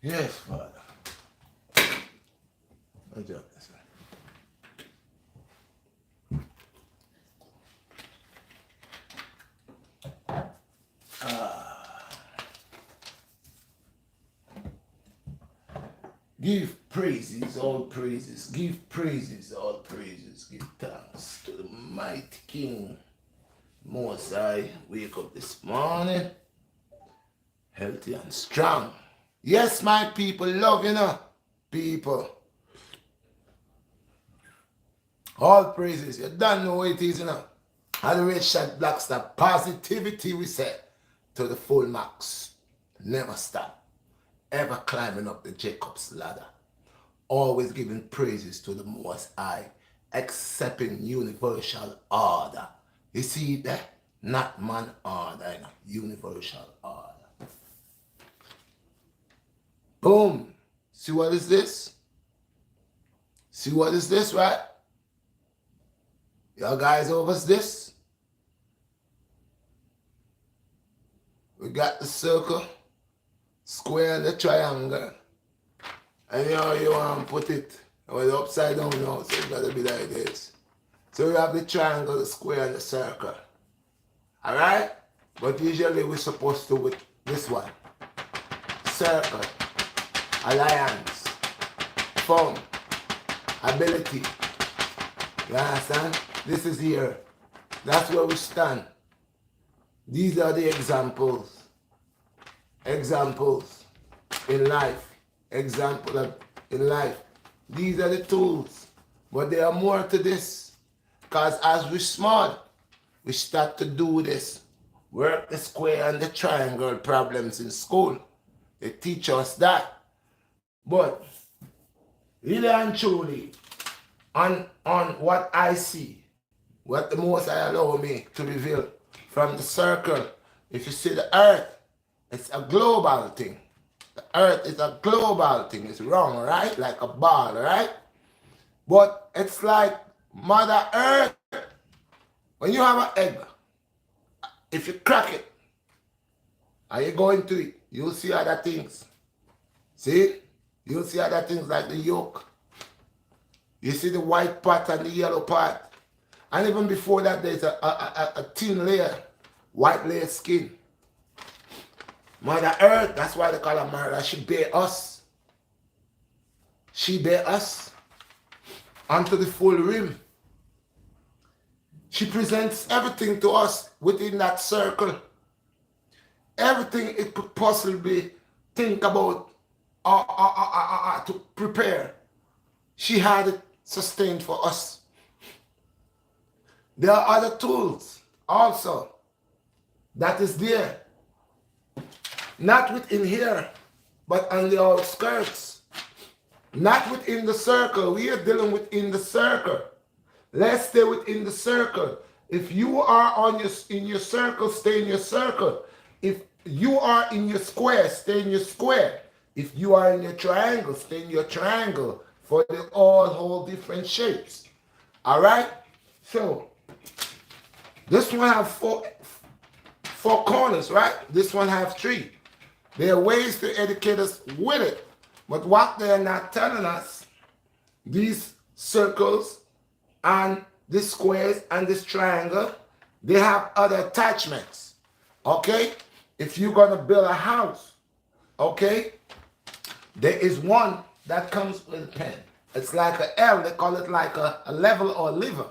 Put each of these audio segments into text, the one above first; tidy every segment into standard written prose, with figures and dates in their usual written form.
Yes, Father. I do this. Give praises, all praises. Give praises, all praises. Give thanks to the mighty King. Most I wake up this morning, healthy and strong. Yes, my people, love, people. All praises. You don't know what it is, And the Redshot BlackStar positivity, we say, to the full max. Never stop. Ever climbing up the Jacob's ladder. Always giving praises to the Most High. Accepting universal order. You see that? Not man order, universal order. Boom. See what is this? See what is this, right? Y'all guys over this? We got the circle, square, and the triangle. And you want to put it upside down now, so it's got to be like this. So we have the triangle, the square, and the circle. Alright? But usually we're supposed to with this one. Circle, alliance, fun, ability. You understand? This is here. That's where we stand. These are the examples. Examples in life. Example in life. These are the tools. But there are more to this. Because as we're small, we start to do this. Work the square and the triangle problems in school. They teach us that. But really and truly, on what I see, what the Most High allow me to reveal from the circle, if you see the earth, it's a global thing. The earth is a global thing. It's wrong, right? Like a ball, right? But it's like Mother Earth. When you have an egg, if you crack it, and you go into it, you'll see other things. See? You'll see other things like the yolk. You see the white part and the yellow part. And even before that, there's a thin layer, white layer skin. Mother Earth, that's why they call her Mother. She bear us. She bear us onto the full rim. She presents everything to us within that circle. Everything it could possibly think about to prepare. She had it sustained for us. There are other tools also that is there. Not within here, but on the outskirts. Not within the circle. We are dealing within the circle. Let's stay within the circle. If you are in your circle, stay in your circle. If you are in your square, stay in your square. If you are in your triangle, stay in your triangle. For the all different shapes. All right? So, this one have four corners, right? This one have three. There are ways to educate us with it. But what they are not telling us, these circles and these squares and this triangle, they have other attachments. Okay? If you're going to build a house, okay, there is one that comes with a pen. It's like a L. They call it like a level or a lever.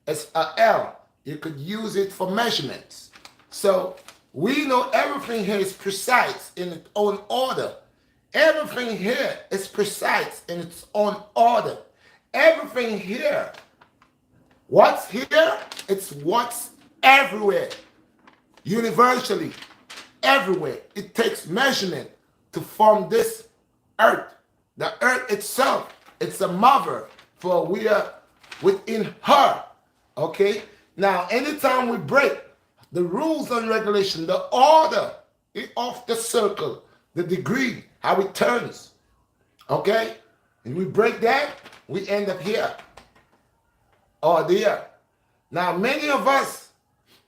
It's a L. You could use it for measurements. So we know everything here is precise in its own order. Everything here is precise in its own order. Everything here, what's here, it's what's everywhere. Universally, everywhere. It takes measurement to form this earth. The earth itself, it's a mother, for we are within her. Okay? Now, anytime we break the rules and regulation, the order of the circle, the degree, how it turns, okay? And we break that, we end up here or there. Now, many of us,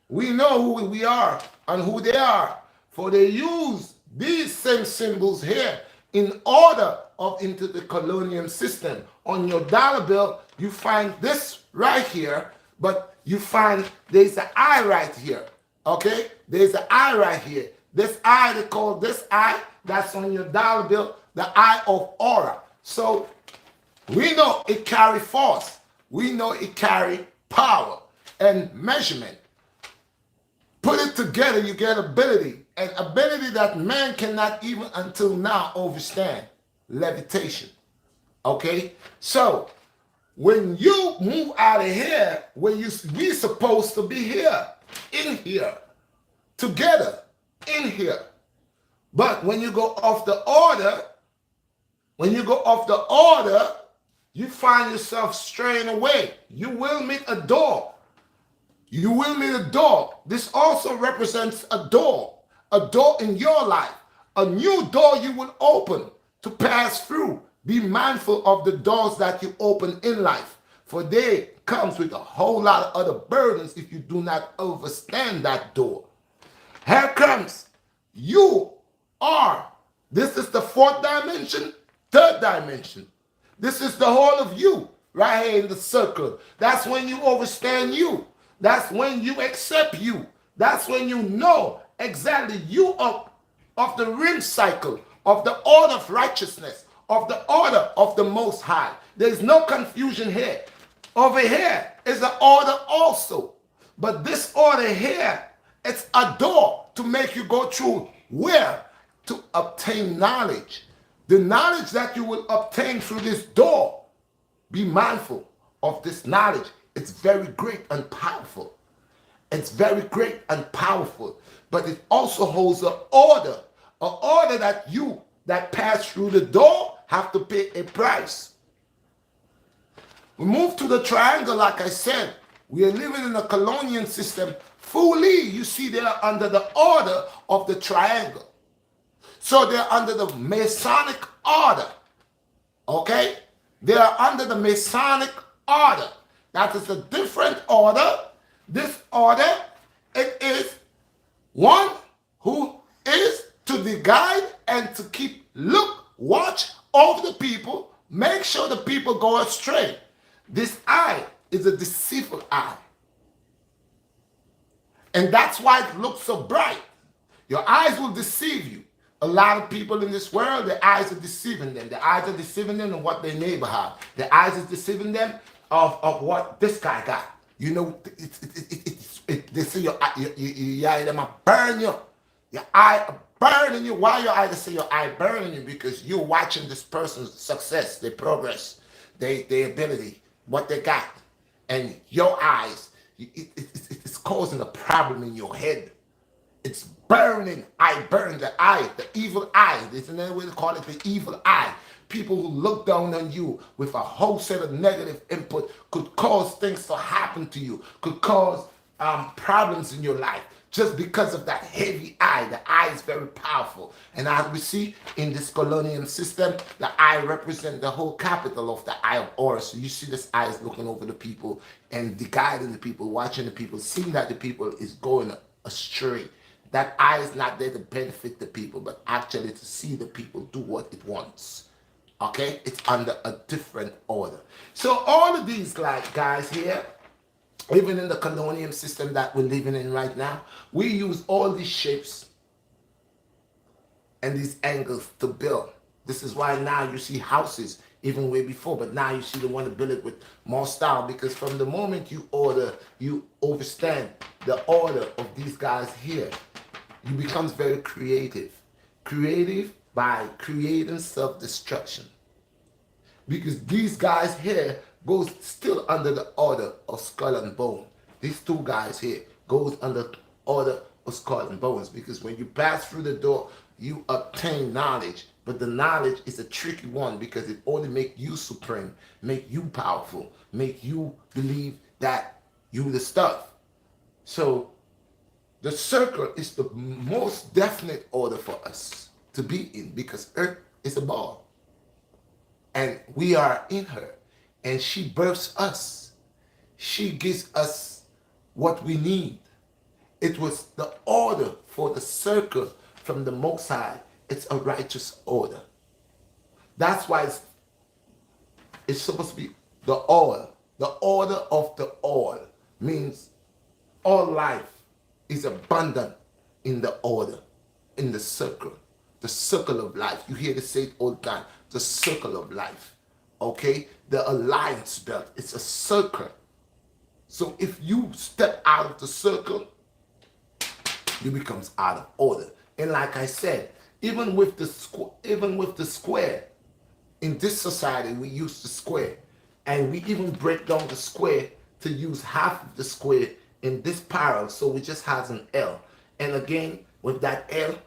we know who we are and who they are, for they use these same symbols here in order of into the colonial system. On your dollar bill, you find this right here, but you find there's an I right here. Okay? There's an I right here. This I, they call this I, that's on your dollar bill, the I of aura. So we know it carry force. We know it carry power and measurement. Put it together, you get ability. An ability that man cannot even until now understand. Levitation. Okay? So, when you move out of here, when we supposed to be here, in here, together, in here. But when you go off the order, you find yourself straying away. You will meet a door. You will meet a door. This also represents a door in your life. A new door you will open to pass through. Be mindful of the doors that you open in life, for they comes with a whole lot of other burdens if you do not understand that door. Here comes, you are. This is the fourth dimension, third dimension. This is the whole of you right here in the circle. That's when you understand you. That's when you accept you. That's when you know exactly you of the rim cycle, of the order of righteousness, of the order of the Most High. There's no confusion here. Over here is an order also. But this order here, it's a door to make you go through where? To obtain knowledge. The knowledge that you will obtain through this door, be mindful of this knowledge. It's very great and powerful. It's very great and powerful. But it also holds an order that you that pass through the door have to pay a price. We move to the triangle, like I said. We are living in a colonial system. Fully, you see, they are under the order of the triangle. So they're under the Masonic order. Okay? They are under the Masonic order. That is a different order. This order, it is one who is to the guide and to keep watch over the people, make sure the people go astray. This eye is a deceitful eye. And that's why it looks so bright. Your eyes will deceive you. A lot of people in this world, their eyes are deceiving them. Their eyes are deceiving them of what their neighbor have. Their eyes is deceiving them of what this guy got. You know, they say your eye, them a burn you. Your eye burning you. Why your eye? They say your eye burning you because you're watching this person's success, their progress, their ability, what they got. And your eyes, it's causing a problem in your head. It's burning. I burn the eye, the evil eye. There's another way to call it, the evil eye. People who look down on you with a whole set of negative input could cause things to happen to you, could cause problems in your life just because of that heavy eye. The eye is very powerful. And as we see in this colonial system, the eye represents the whole capital of the eye of Horus. So you see this eye is looking over the people and the guiding the people, watching the people, seeing that the people is going astray. That eye is not there to benefit the people, but actually to see the people do what it wants. Okay? It's under a different order. So all of these guys here, even in the colonial system that we're living in right now, we use all these shapes and these angles to build. This is why now you see houses even way before, but now you see the one to build it with more style, because from the moment you understand the order of these guys here, you becomes very creative. Creative by creating self-destruction. Because these guys here goes still under the order of skull and bone. These two guys here goes under order of skull and bones, because when you pass through the door, you obtain knowledge. But the knowledge is a tricky one because it only make you supreme, make you powerful, make you believe that you the stuff. So the circle is the most definite order for us to be in, because Earth is a ball. And we are in her. And she births us. She gives us what we need. It was the order for the circle from the Most High. It's a righteous order. That's why it's supposed to be the oil. The order of the oil means all life is abundant in the order, in the circle of life. You hear this say it all the time, the circle of life. Okay? The alliance belt, it's a circle. So if you step out of the circle, you becomes out of order. And like I said, even with the square, in this society we use the square, and we even break down the square to use half of the square in this parallel, so we just has an L. And again, with that L,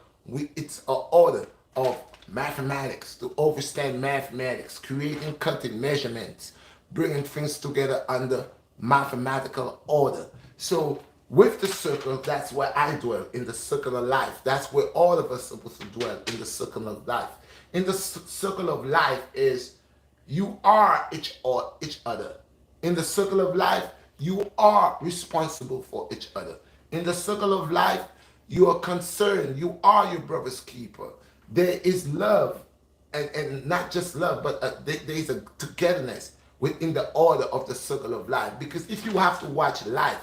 it's an order of mathematics, to understand mathematics, creating, cutting measurements, bringing things together under mathematical order. So with the circle, that's where I dwell, in the circle of life. That's where all of us are supposed to dwell, in the circle of life. In the circle of life is you are each other. In the circle of life, you are responsible for each other. In the circle of life, you are concerned. You are your brother's keeper. There is love, and not just love, but there is a togetherness within the order of the circle of life. Because if you have to watch life,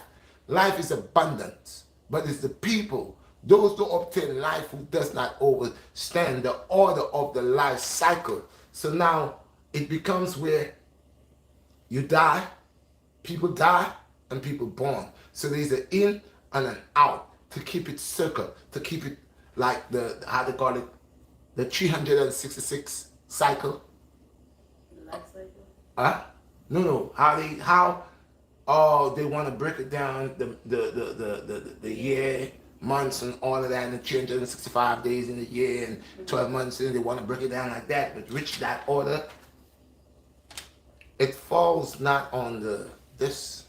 life is abundant, but it's the people, those who obtain life, who does not understand the order of the life cycle. So now it becomes where you die, people die, and people born. So there's an in and an out to keep it circle, to keep it like the, how they call it, the 366 cycle. Life cycle? Huh? No. How they want to break it down, the year, months, and all of that, and the 365 days in the year and 12 months, and they want to break it down like that. But which that order, it falls not on the this,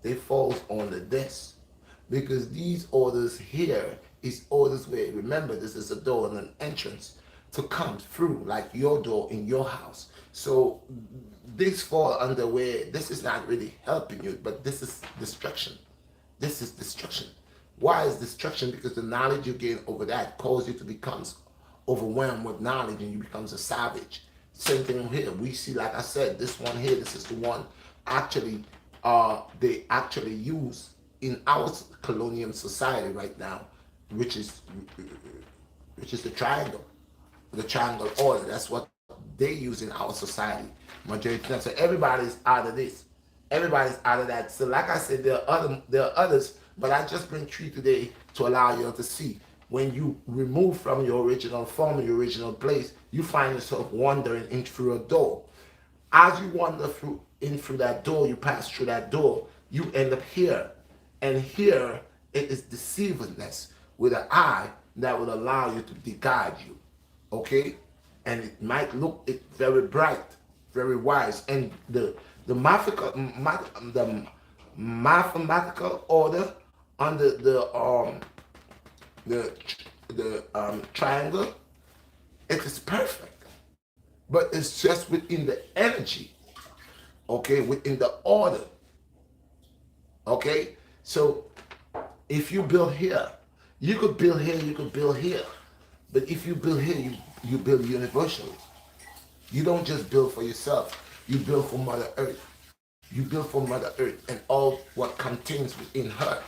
it falls on the this. Because these orders here is orders where, remember, this is a door and an entrance to come through, like your door in your house. So this fall under where this is not really helping you, but this is destruction. This is destruction. Why is destruction? Because the knowledge you gain over that causes you to become overwhelmed with knowledge, and you becomes a savage. Same thing here. We see, like I said, this one here, this is the one actually they actually use in our colonial society right now, which is the triangle order. That's what they use in our society majority of the time. So everybody's out of this, everybody's out of that. So like I said, there are others, but I just bring three today to allow you to see. When you remove from your original form, your original place, you find yourself wandering in through a door. As you wander through that door, you pass through that door, you end up here. And here it is deceivedness with an eye that will allow you to guide you. Okay? And it might look it very bright, very wise. And the mathematical order under the triangle, it is perfect. But it's just within the energy, okay, within the order. Okay? So if you build here, you could build here, you could build here. But if you build here, you build universally. You don't just build for yourself. You build for Mother Earth. You build for Mother Earth and all what contains within her.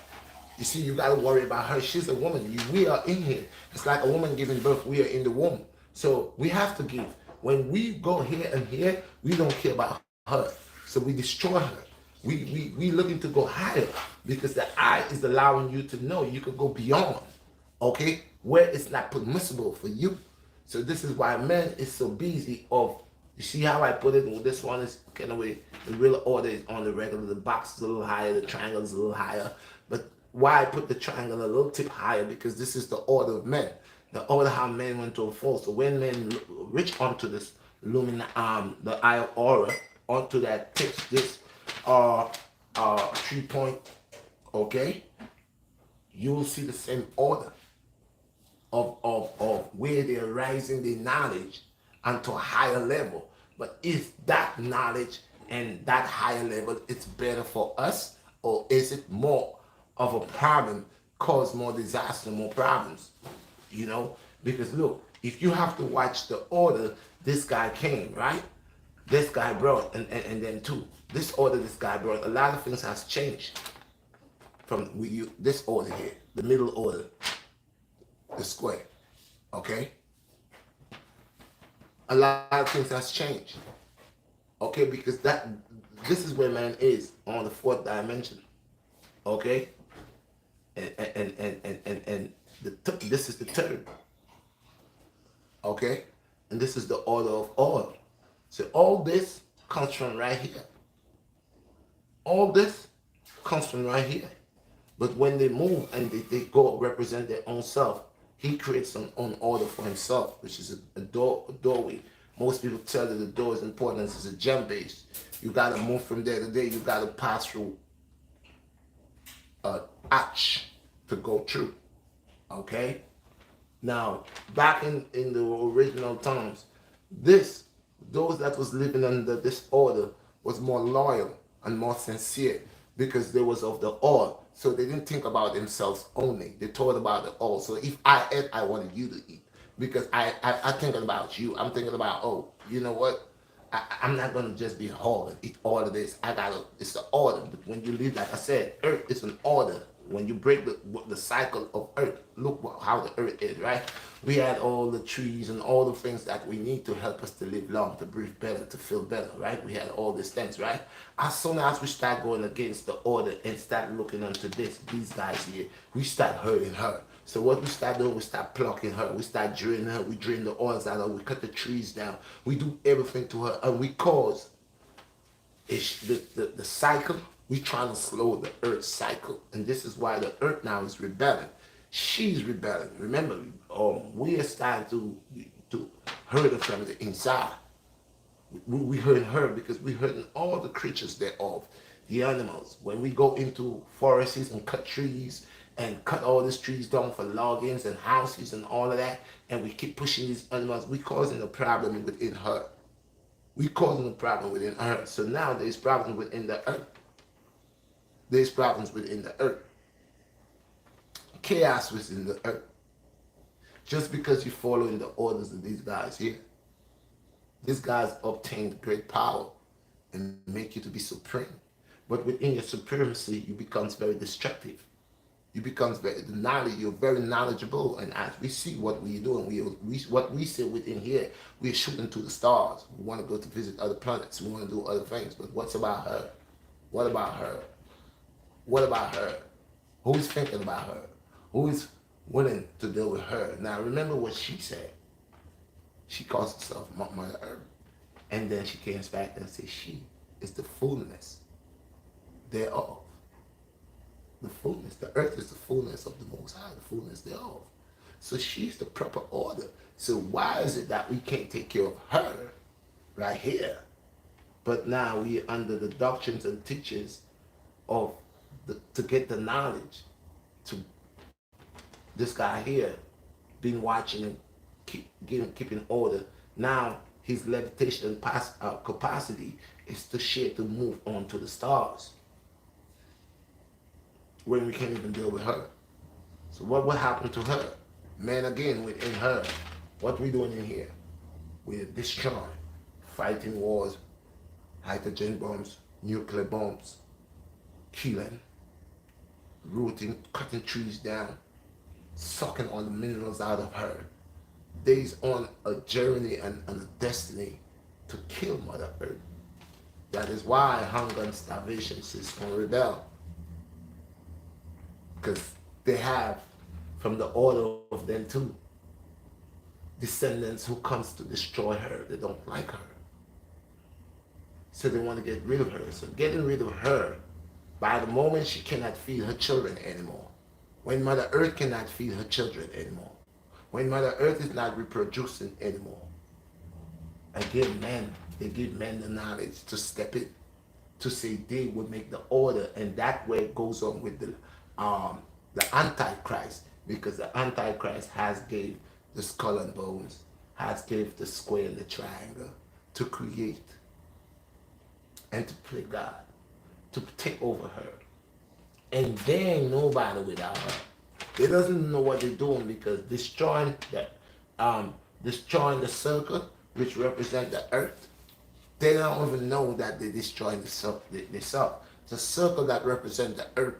You see, you got to worry about her. She's a woman. We are in here. It's like a woman giving birth. We are in the womb. So we have to give. When we go here and here, we don't care about her. So we destroy her. We looking to go higher, because the eye is allowing you to know you can go beyond, okay, where it's not permissible for you. So this is why man is so busy of, you see how I put it? Well, this one is kind of way, the real order is on the regular. The box is a little higher, the triangle is a little higher. But why I put the triangle a little tip higher? Because this is the order of men. The order how men went to fall. So when men reach onto this the eye aura, onto that tips, this 3 point, okay, you will see the same order of where they're rising their knowledge onto a higher level. But is that knowledge and that higher level, it's better for us, or is it more of a problem, cause more disaster, more problems? You know, because look, if you have to watch the order, this guy came, right? This guy brought, and then two. This order this guy brought, a lot of things has changed from this order here, the middle order, the square, okay? A lot of things has changed, okay? Because this is where man is on the fourth dimension, okay? And this is the third, okay? And this is the order of all. So all this comes from right here. All this comes from right here. But when they move and they go represent their own self, he creates an own order for himself, which is a doorway. Most people tell that the door's importance is a gem base. You gotta move from there to there. You gotta pass through an arch to go through. Okay? Now, back in the original times, those that was living under this order was more loyal and more sincere because they was of the all. So they didn't think about themselves only. They thought about the all. So if I ate, I wanted you to eat. Because I'm thinking about you. I'm thinking about, oh, you know what? I'm not going to just be a whole and eat all of this. It's the order. But when you live, like I said, earth is an order. When you break the cycle of earth, look how the earth is, right? We had all the trees and all the things that we need to help us to live long, to breathe better, to feel better, right? We had all these things, right? As soon as we start going against the order and start looking into these guys here, we start hurting her. So what we start doing, we start plucking her, we start draining her, we drain the oils out of her, we cut the trees down, we do everything to her, and we cause the cycle. We trying to slow the earth cycle, and this is why the earth now is rebelling. She's rebelling. Remember, we are starting to hurt her from the inside. We hurt her because we hurting all the creatures thereof, the animals. When we go into forests and cut trees and cut all these trees down for loggings and houses and all of that, and we keep pushing these animals, we causing a problem within her. We causing a problem within her. So now there's problems within the earth. There's problems within the earth. Chaos within the earth. Just because you're following the orders of these guys here. These guys obtained great power and make you to be supreme. But within your supremacy, you becomes very destructive. You becomes you're very knowledgeable, and as we see what we're doing, what we see within here, we're shooting to the stars. We want to go to visit other planets. We want to do other things. But what's about her? What about her? What about her? Who's thinking about her? Who is willing to deal with her? Now remember what she said. She calls herself Mother Earth. And then she comes back and says she is the fullness thereof. The fullness, the earth is the fullness of the Most High, the fullness thereof. So she's the proper order. So why is it that we can't take care of her right here? But now we're under the doctrines and teachings of to get the knowledge to this guy here been watching and keeping order. Now his levitation capacity is to share to move on to the stars when we can't even deal with her. So what happened to her? Man, again, within her, what we doing in here? We're destroying, fighting wars, hydrogen bombs, nuclear bombs, killing, rooting, cutting trees down, sucking all the minerals out of her. They's on a journey and a destiny to kill Mother Earth. That is why hunger and starvation is going to rebel. Because they have, from the order of them too, descendants who comes to destroy her. They don't like her. So they want to get rid of her. So getting rid of her, by the moment she cannot feed her children anymore, when Mother Earth cannot feed her children anymore, when Mother Earth is not reproducing anymore, again, they give men the knowledge to step in, to say they will make the order, and that way it goes on with the Antichrist, because the Antichrist has gave the skull and bones, has gave the square and the triangle to create and to play God, to take over her. And there ain't nobody without her. They doesn't know what they're doing, because destroying the circle, which represent the earth, they don't even know that they're destroying the self. The circle that represents the earth,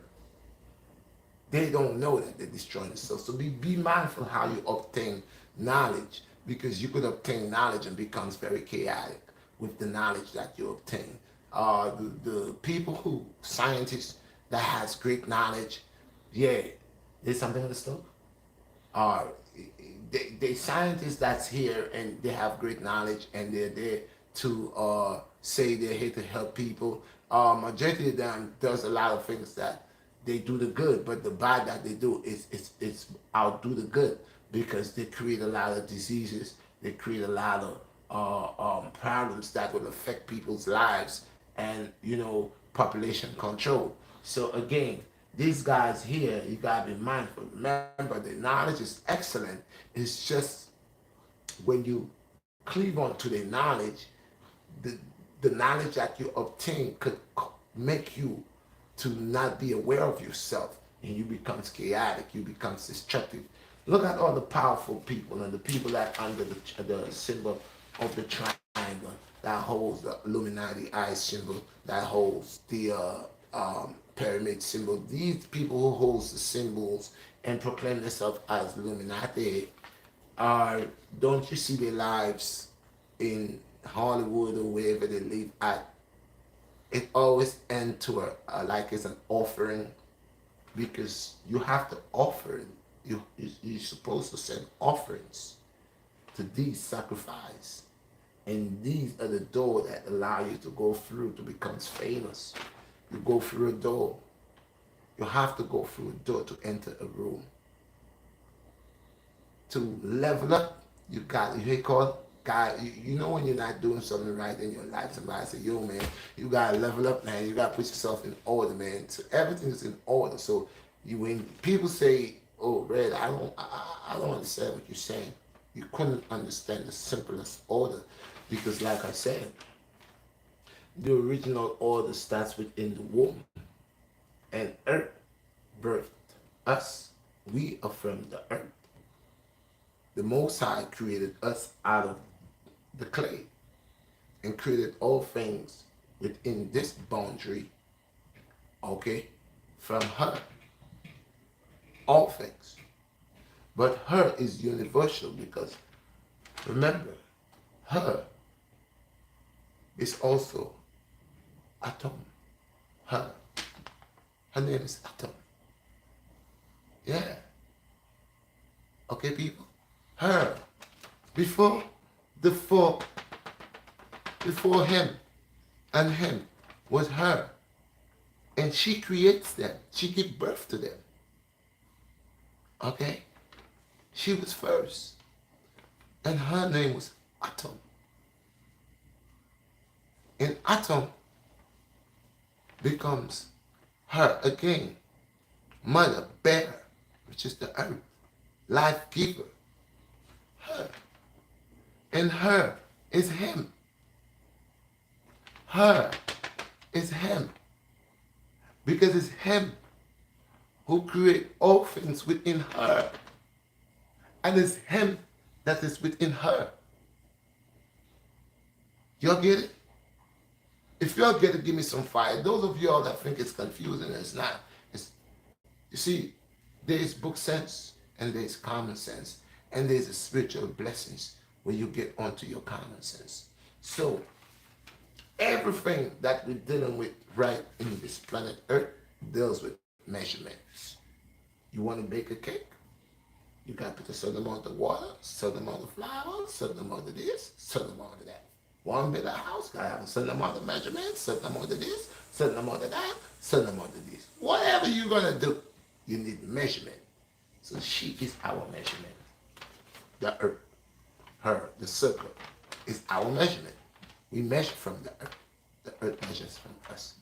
they don't know that they're destroying themselves. So be mindful how you obtain knowledge, because you could obtain knowledge and becomes very chaotic with the knowledge that you obtain. The people who, scientists that has great knowledge, yeah, there's something in the stove. Are they scientists that's here and they have great knowledge and they're there to say they're here to help people. Majority of them does a lot of things that they do the good, but the bad that they do is outdo the good, because they create a lot of diseases, they create a lot of problems that will affect people's lives, and population control. So again, these guys here, you gotta be mindful. Remember, the knowledge is excellent. It's just when you cleave onto the knowledge, the the knowledge that you obtain could make you to not be aware of yourself, and you becomes chaotic, you becomes destructive. Look at all the powerful people and the people that under the symbol of the triangle that holds the Illuminati eye symbol, that holds the pyramid symbol. These people who holds the symbols and proclaim themselves as Illuminati are, don't you see their lives in Hollywood or wherever they live at? It always ends to like it's an offering, because you have to offer. You're supposed to send offerings to these sacrifice, and these are the door that allow you to go through to become famous. You go through a door. You have to go through a door to enter a room. To level up, you call God. You know when you're not doing something right in your life, somebody say, "Yo, man, you gotta level up, man. You gotta put yourself in order, man." So everything is in order. So when people say, "Oh, Red, I don't understand what you're saying," you couldn't understand the simplest order, because, like I said, the original order starts within the womb, and Earth birthed us. We are from the Earth. The Most High created us out of the clay and created all things within this boundary, okay, from her, all things. But her is universal, because remember, her is also Atom. Her. Her name is Atom. Yeah. Okay, people? Her. Before the four, before him and him was her. And she creates them. She gives birth to them. Okay? She was first. And her name was Atom. And Atom becomes her again. Mother, bear, which is the earth. Life giver. Her. And her is him. Her is him. Because it's him who create all things within her. And it's him that is within her. Y'all get it? If y'all get it, give me some fire. Those of y'all that think it's confusing, it's not. You see, there's book sense and there's common sense, and there's a spiritual blessings when you get onto your common sense. So everything that we're dealing with right in this planet Earth deals with measurements. You want to bake a cake? You got to put a certain amount of water, certain amount of flour, certain amount of this, certain amount of that. One bit of house got to have a certain amount of measurements, certain amount of this, certain amount of that, certain amount of this. Whatever you're going to do, you need measurement. So she is our measurement. The earth, her, the circle, is our measurement. We measure from the earth. The earth measures from us.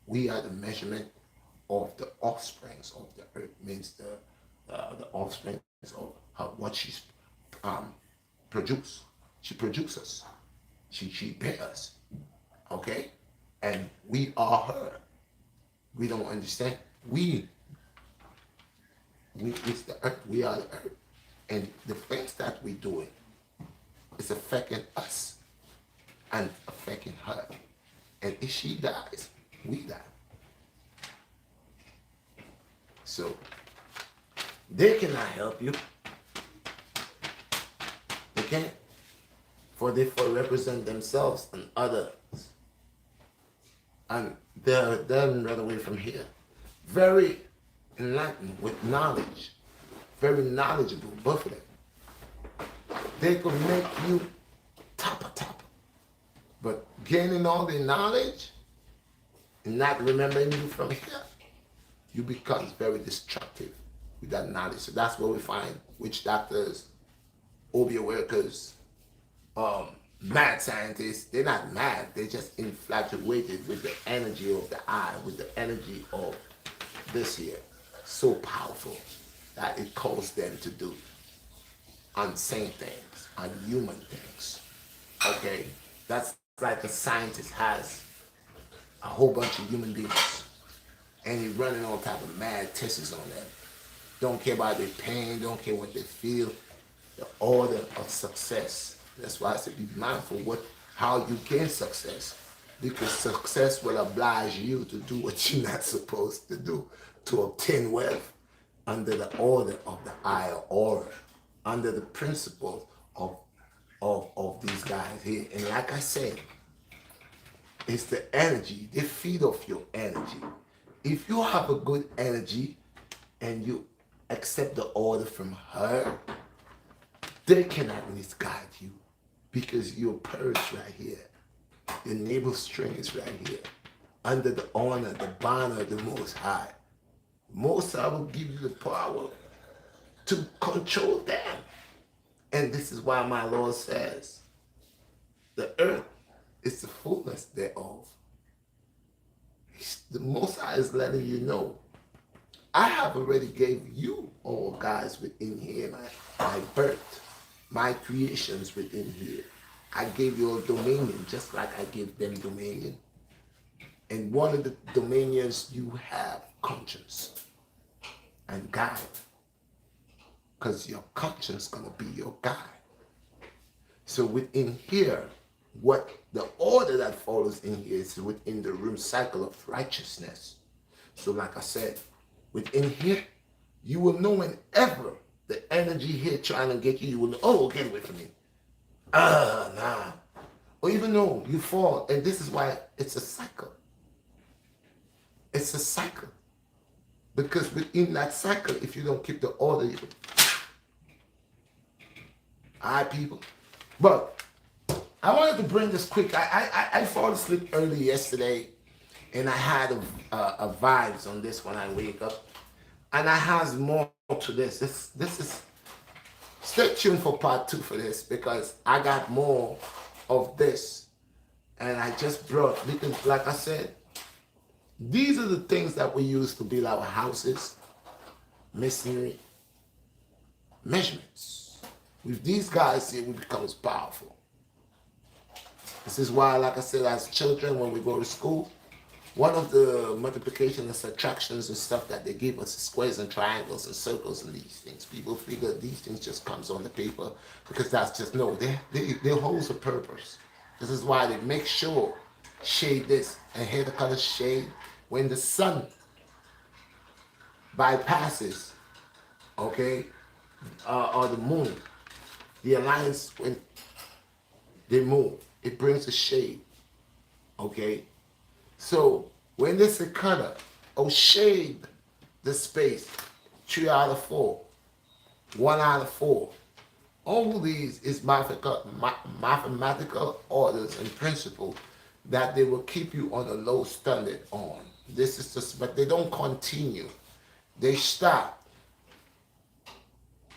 We are the measurement of the offsprings of the earth. Means the offsprings of her, what she's produce. She produces. She bears. Okay? And we are her. We don't understand. We is the earth. We are the earth. And the things that we're doing, It's affecting us and affecting her. And if she dies, we die. So they cannot help you. They can't. For they represent themselves and others. And they're run away from here. Very enlightened with knowledge. Very knowledgeable, both of them. They could make you top. But gaining all the knowledge and not remembering you from here, you become very destructive with that knowledge. So that's where we find witch doctors, obeah workers, mad scientists. They're not mad, they're just infatuated with the energy of the eye, with the energy of this here. So powerful that it caused them to do unsane things, unhuman things. Okay? That's like a scientist has a whole bunch of human beings and he's running all type of mad tests on them. Don't care about their pain, don't care what they feel. The order of success. That's why I said be mindful how you gain success. Because success will oblige you to do what you're not supposed to do, to obtain wealth under the order of the higher order, under the principle of these guys here. And like I said, it's the energy. They feed off your energy. If you have a good energy and you accept the order from her, they cannot misguide you because your purse right here, your navel string is right here, under the honor, the banner of the Most High. Most High will give you the power to control them. And this is why my Lord says, the earth is the fullness thereof. The Most High is letting you know, I have already gave you all guys within here, my birth, my creations within here. I gave you all dominion, just like I gave them dominion. And one of the dominions you have, conscience and guide. Because your conscience is going to be your guide. So within here, what the order that follows in here is within the room cycle of righteousness. So like I said, within here, you will know whenever the energy here trying to get you, you will know, oh, get away from me. Nah. Or even though you fall, and this is why it's a cycle. It's a cycle. Because within that cycle, if you don't keep the order, you alright, people. But I wanted to bring this quick. I fall asleep early yesterday, and I had a vibes on this when I wake up, and I has more to this. This is. Stay tuned for part 2 for this because I got more of this, and I just brought because, like I said, these are the things that we use to build our houses, masonry, measurements. With these guys here, we become powerful. This is why, like I said, as children, when we go to school, one of the multiplication and subtractions and stuff that they give us is squares and triangles and circles and these things. People figure these things just comes on the paper because that's just, no, they hold a purpose. This is why they make sure shade this and here the color shade when the sun bypasses, okay, or the moon, the alliance when they move, it brings a shade, okay. So when they say color or shade the space, 3 out of 4, 1 out of 4, all these is mathematical orders and principles that they will keep you on a low standard on. This is just, but they don't continue. They stop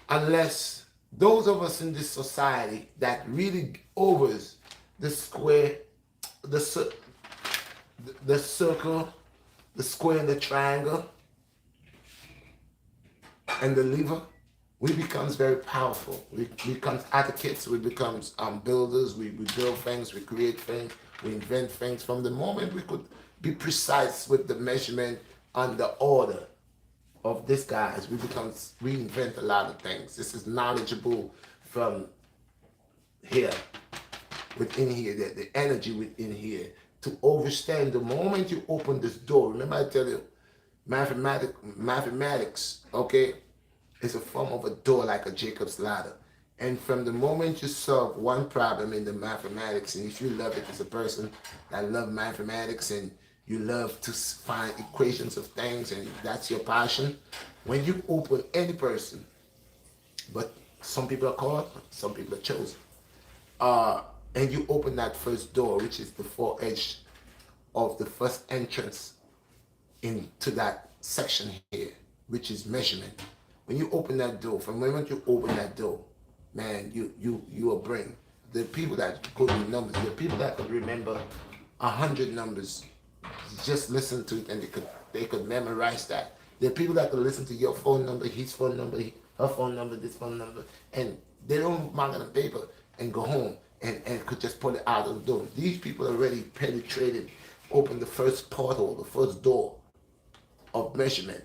unless those of us in this society that really overs the square, the circle, the square and the triangle, and the lever, we becomes very powerful. We become advocates, we become builders, we build things, we create things, we invent things. From the moment we could be precise with the measurement and the order of this guys, we invent a lot of things. This is knowledgeable from here, within here, the energy within here, to understand the moment you open this door. Remember I tell you, mathematics, okay, is a form of a door like a Jacob's ladder. And from the moment you solve one problem in the mathematics, and if you love it as a person that love mathematics and you love to find equations of things and that's your passion, when you open any person, but some people are called, some people are chosen, and you open that first door, which is the foredge of the first entrance into that section here, which is measurement. When you open that door, from the moment you open that door, man, you will bring the people that could do numbers, the people that could remember 100 numbers, just listen to it and they could memorize that. There are people that could listen to your phone number, his phone number, her phone number, this phone number, and they don't mark it on paper and go home and could just pull it out of the door. These people already penetrated, opened the first portal, the first door of measurement.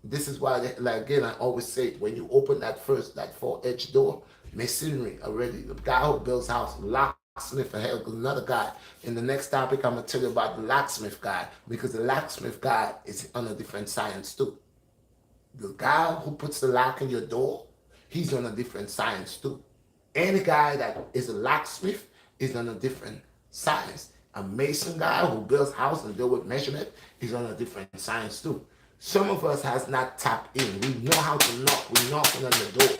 This is why, like again, I always say, when you open that four-edge door, masonry already, the guy who builds house, locksmith, hell, another guy. In the next topic, I'm gonna tell you about the locksmith guy, because the locksmith guy is on a different science too. The guy who puts the lock in your door, he's on a different science too. Any guy that is a locksmith is on a different science. A mason guy who builds house and deal with measurement is on a different science too. Some of us has not tapped in. We know how to knock. We knocking on the door,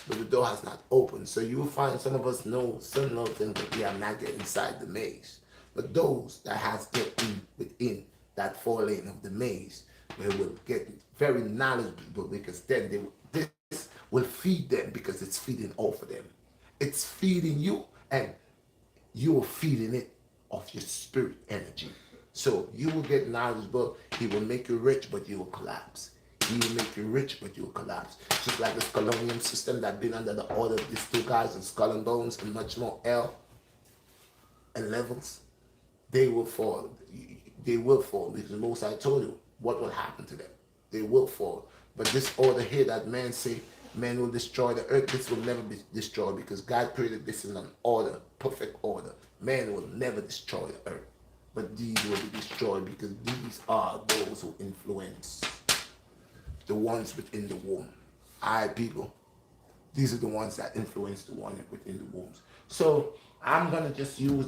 but the door has not opened. So you will find some of us know some little things, but we have not get inside the maze. But those that has get in within that four lane of the maze, they will get very knowledgeable, because then this will feed them, because it's feeding off of them. It's feeding you, and you are feeding it off your spirit energy. So you will get knowledgeable. He will make you rich, but you will collapse. He will make you rich, but you will collapse. Just like this colonial system that been under the order of these two guys in Skull and Bones and much more L and levels, they will fall. They will fall, because most I told you what will happen to them. They will fall. But this order here that man say, man will destroy the earth, this will never be destroyed, because God created this in an order, perfect order. Man will never destroy the earth, but these will be destroyed, because these are those who influence the ones within the womb. Alright, people, these are the ones that influence the one within the wombs. So I'm gonna just use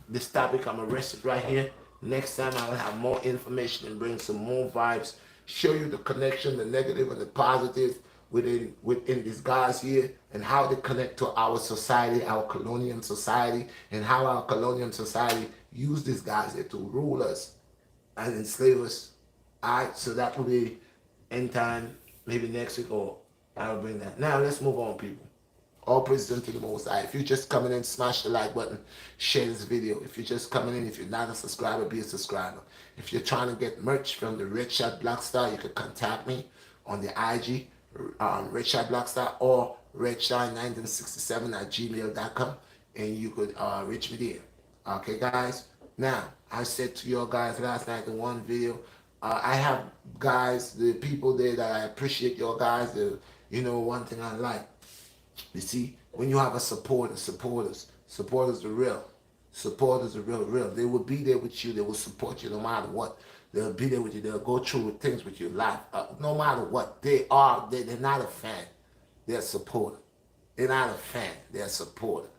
this topic. I'm gonna rest it right here. Next time I will have more information and bring some more vibes, show you the connection, the negative and the positive within these guys here, and how they connect to our society, our colonial society, and how our colonial society use these guys here to rule us and enslave us. Alright, so that will be end time, maybe next week, or I'll bring that. Now let's move on, people. All praise to the Most High. If you're just coming in, smash the like button, share this video. If you're just coming in, if you're not a subscriber, be a subscriber. If you're trying to get merch from the Redshot BlackStar, you can contact me on the IG, Redshot BlackStar, or redshot1967@gmail.com, and you could reach me there. Okay, guys? Now, I said to you guys last night in one video, I have guys, the people there that I appreciate, your guys. One thing I like, you see, when you have a supporters are real. Supporters are real. They will be there with you. They will support you no matter what. They'll be there with you. They'll go through things with you, life, no matter what. They're not a fan. They're a supporter. They're not a fan. They're a supporter.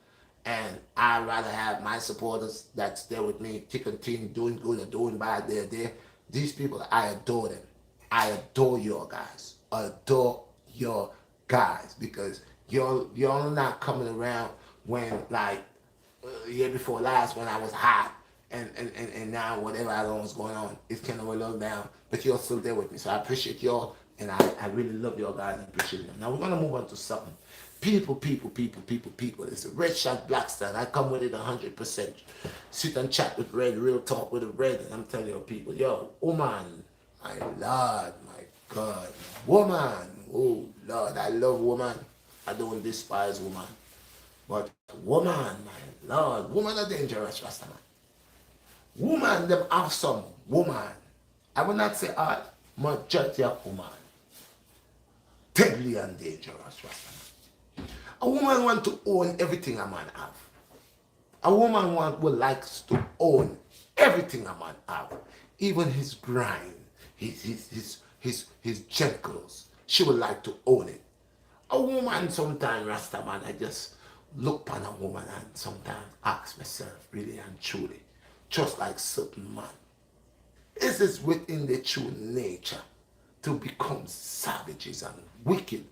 And I'd rather have my supporters that's there with me to continue doing good or doing bad. They're there. These people, I adore them. I adore your guys. I adore your guys, because you're not coming around when, like, year before last, when I was hot, and now whatever I don't know what's going on, it's kind of a little down, but you're still there with me. So I appreciate y'all, and I really love y'all guys and appreciate them. Now we're gonna move on to something. People. It's a Redshot BlackStar. I come with it 100%. Sit and chat with Red, real talk with a Red, and I'm telling you people, yo, woman, my Lord, my God, woman, oh Lord, I love woman. I don't despise woman, but woman, my Lord, woman are dangerous, Rastaman. Woman, them awesome. Woman, I will not say all, majority of woman, deadly and dangerous, Rastaman. A woman wants to own everything a man have. A woman would likes to own everything a man have, even his grind, his genitals. She would like to own it. A woman sometimes, Rasta man, I just look upon a woman and sometimes ask myself, really and truly, just like certain man, is this within their true nature to become savages and wicked?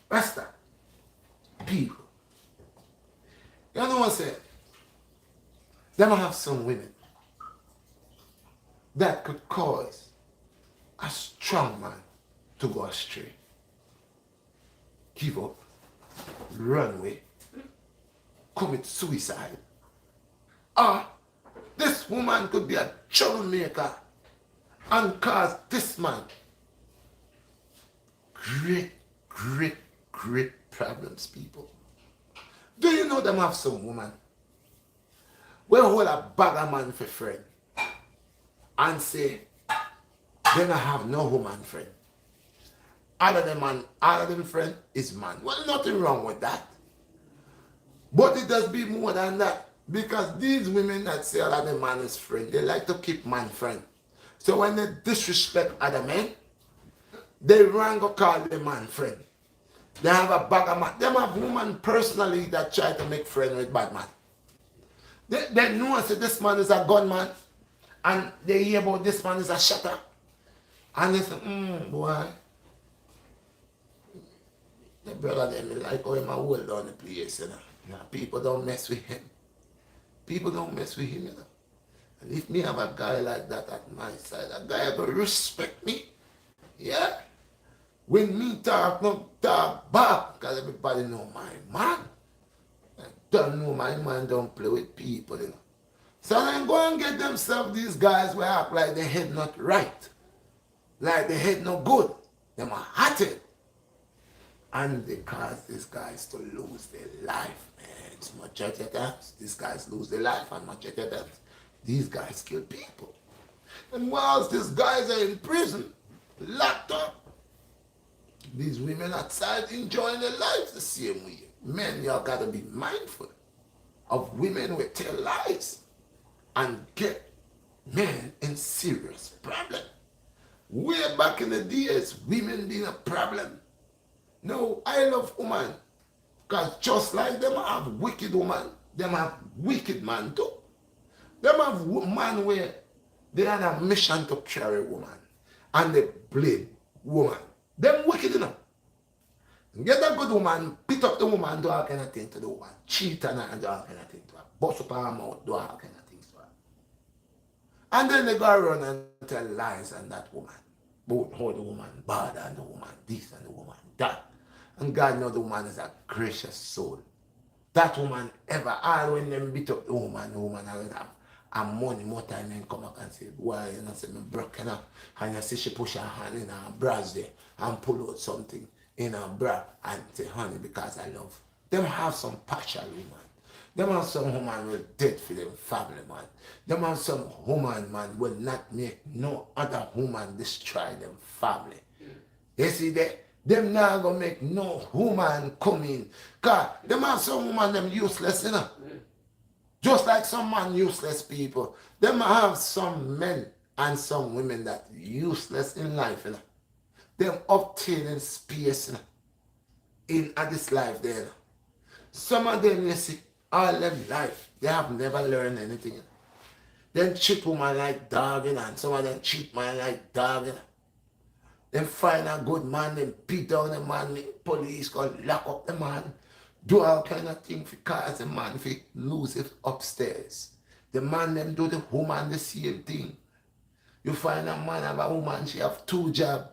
Rasta, people, you know what I said? Them have some women that could cause a strong man to go astray, give up, run away, commit suicide. Or this woman could be a troublemaker and cause this man great, great, great problems, people. Do you know them have some woman will hold a bag of man for friend and say they don't have no woman friend. All of them friend is man. Well, nothing wrong with that. But it does be more than that. Because these women that say all of them man is friend, they like to keep man friend. So when they disrespect other men, they run go call the man friend. They have a bag of man. Them have women personally that try to make friend with bad man. They know that this man is a gunman, and they hear about this man is a shutter. And they say, boy, the brother them like how him a hold down the place, you know. Now, people don't mess with him. People don't mess with him, you know. And if me have a guy like that at my side, a guy will respect me. Yeah. When me talk, no talk back, because everybody know my man. I don't know my man don't play with people, you know. So then go and get themselves these guys who act like their head not right. Like their head no good. Them are hatted. And they cause these guys to lose their life, man. It's majority of times, these guys lose their life, and majority of times, these guys kill people. And whilst these guys are in prison, locked up, these women outside enjoying their lives the same way. Men, y'all gotta be mindful of women who tell lies and get men in serious problem. Way back in the days, women being a problem. No, I love women. Because just like them have wicked woman, them have wicked man too. Them have man where they had a mission to carry woman. And they blame woman. Them wicked enough. Get a good woman, pick up the woman, do all kind of things to the woman. Cheat on her and do all kind of things to her. Bust up her mouth, do all kind of things to her. And then they go around and tell lies on that woman. Both how the woman bad and the woman this and the woman that. And God knows the woman is a gracious soul. That woman ever, all when them beat up the woman will have and money more time and come back and say, why you know say me broken up. And you see she push her hand in her bras there and pull out something in her bra and say, honey, because I love. Them have some partial woman. Them have some woman will dead for them family, man. Them have some woman, man, will not make no other woman destroy them family. You see that? Them not gonna make no woman come in. Cause them have some woman them useless, you know. Just like some man useless people. Them have some men and some women that useless in life, you know. Them obtaining space, you know, in this life there. You know. Some of them, you see, all them life, they have never learned anything. You know. Them treat woman like dog, you know, and some of them treat man like dog, you know. Them find a good man, them beat down the man, the police go lock up the man, do all kind of things for cause the man for lose it upstairs. The man them do the woman the same thing. You find a man have a woman, she have 2 jobs.